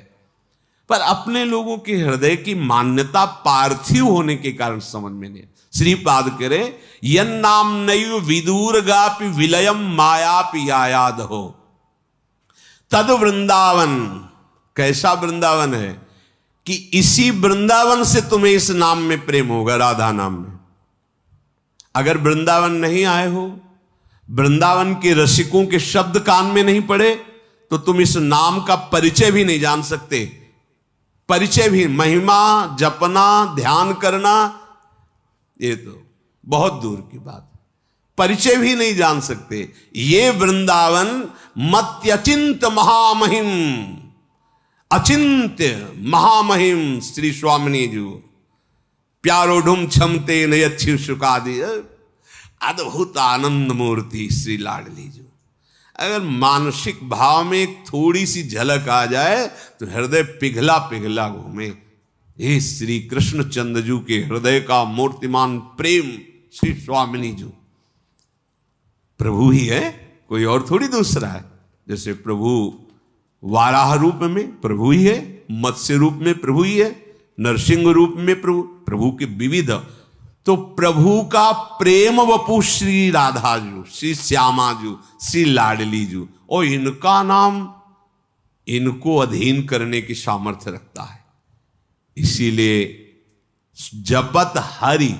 S1: पर अपने लोगों के हृदय की मान्यता पार्थिव होने के कारण समझ में नहीं। श्रीपाद करे यन नाम नैव विदूरगापि विलयम मायापि यायाद हो तद वृंदावन। कैसा वृंदावन है कि इसी वृंदावन से तुम्हें इस नाम में प्रेम होगा, राधा नाम में। अगर वृंदावन नहीं आए हो, वृंदावन के रसिकों के शब्द कान में नहीं पड़े, तो तुम इस नाम का परिचय भी नहीं जान सकते। परिचय भी, महिमा जपना, ध्यान करना, ये तो बहुत दूर की बात, परिचय भी नहीं जान सकते। ये वृंदावन मत्यचिंत महामहिम, अचिंत्य महामहिम श्री स्वामिनी जी प्यारोढ़ुम क्षमते नयच्छिव सुखादि, अद्भुत आनंद मूर्ति श्री लाडली जी। अगर मानसिक भाव में एक थोड़ी सी झलक आ जाए तो हृदय पिघला पिघला घूमे। ये श्री कृष्ण चंद्रजू के हृदय का मूर्तिमान प्रेम श्री स्वामिनी जी प्रभु ही है, कोई और थोड़ी दूसरा है। जैसे प्रभु वाराह रूप में प्रभु ही है, मत्स्य रूप में प्रभु ही है, नरसिंह रूप में प्रभु के विविध। तो प्रभु का प्रेम वपु श्री राधा जू, श्री श्यामा जू, श्री लाडली जू, और इनका नाम इनको अधीन करने की सामर्थ्य रखता है। इसीलिए जपत हरि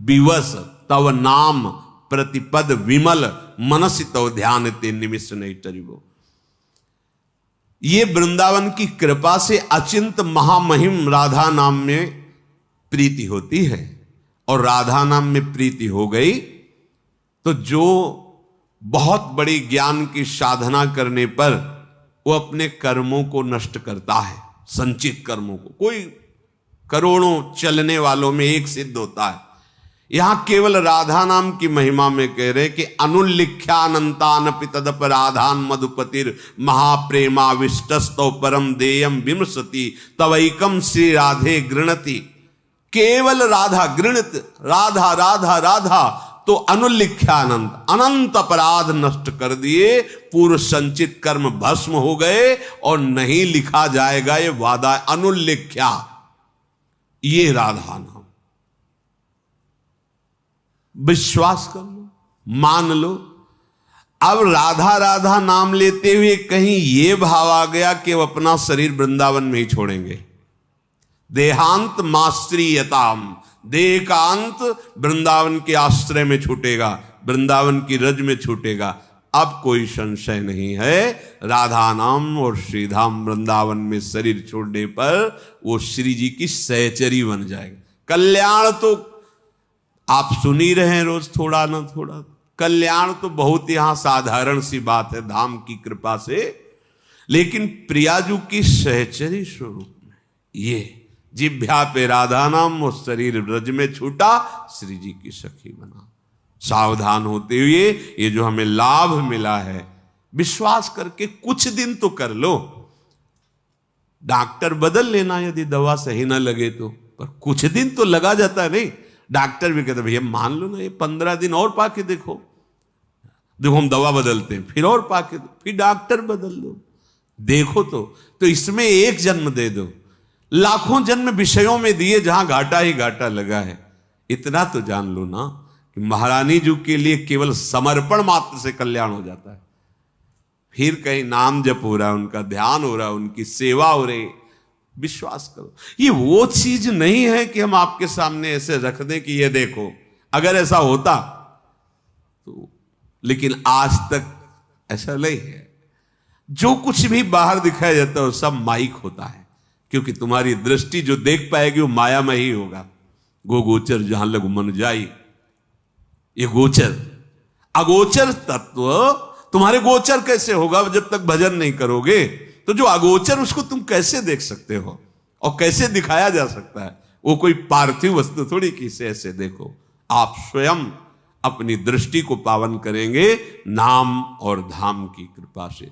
S1: विवश तव नाम प्रतिपद विमल मनसि तव ध्यान ते निमिष नहीं टरिबो। ये वृंदावन की कृपा से अचिंत महामहिम राधा नाम में प्रीति होती है। और राधा नाम में प्रीति हो गई, तो जो बहुत बड़ी ज्ञान की साधना करने पर वो अपने कर्मों को नष्ट करता है, संचित कर्मों को। कोई करोड़ों चलने वालों में एक सिद्ध होता है। यहां केवल राधा नाम की महिमा में कह रहे कि अनुल्लिख्यानंतानपि तदपराधान मधुपतिर महाप्रेमाविष्टस्तो परम देयम विमृशति तवैकम श्री राधे गृणति। केवल राधा गृणित, राधा राधा राधा, तो अनुल्लिख्यानंत, अनंत अपराध नष्ट कर दिए, पूर्व संचित कर्म भस्म हो गए और नहीं लिखा जाएगा ये वादा। अनुल्लिख्या, ये राधा नाम। विश्वास कर लो, मान लो। अब राधा राधा नाम लेते हुए कहीं ये भाव आ गया कि वो अपना शरीर वृंदावन में ही छोड़ेंगे। देहांत मास्त्रीयताम, देह का अंत वृंदावन के आश्रय में छूटेगा, वृंदावन की रज में छूटेगा। अब कोई संशय नहीं है, राधा नाम और श्रीधाम वृंदावन में शरीर छोड़ने पर वो श्री जी की सहचरी बन जाएगा। कल्याण तो आप सुन ही रहे हैं रोज, थोड़ा ना थोड़ा। कल्याण तो बहुत यहां साधारण सी बात है धाम की कृपा से, लेकिन प्रियाजू की सहचरी स्वरूप में ये जिभ्या पे राधा नाम और शरीर ब्रज में छूटा, श्री जी की सखी बना। सावधान होते हुए ये जो हमें लाभ मिला है, विश्वास करके कुछ दिन तो कर लो। डॉक्टर बदल लेना यदि दवा सही ना लगे तो, पर कुछ दिन तो लगा जाता है। नहीं, डॉक्टर भी कहते भैया मान लो ना, ये 15 दिन और पाके देखो। देखो हम दवा बदलते हैं, फिर और पाके, फिर डॉक्टर बदल दो, देखो तो इसमें एक जन्म दे दो। लाखों जन्म विषयों में दिए जहां घाटा ही घाटा लगा है। इतना तो जान लो ना कि महारानी जी के लिए केवल समर्पण मात्र से कल्याण हो जाता है। फिर कहीं नाम जप हो रहा है, उनका ध्यान हो रहा है, उनकी सेवा हो रही। विश्वास करो, ये वो चीज नहीं है कि हम आपके सामने ऐसे रख दें कि ये देखो। अगर ऐसा होता तो, लेकिन आज तक ऐसा नहीं है। जो कुछ भी बाहर दिखाया जाता है वो सब माइक होता है, क्योंकि तुम्हारी दृष्टि जो देख पाएगी वो माया में ही होगा। गोचर जहां लग मन जाई, ये गोचर। अगोचर तत्व तुम्हारे गोचर कैसे होगा जब तक भजन नहीं करोगे? तो जो अगोचर उसको तुम कैसे देख सकते हो और कैसे दिखाया जा सकता है? वो कोई पार्थिव वस्तु थोड़ी कि इसे ऐसे देखो। आप स्वयं अपनी दृष्टि को पावन करेंगे नाम और धाम की कृपा से।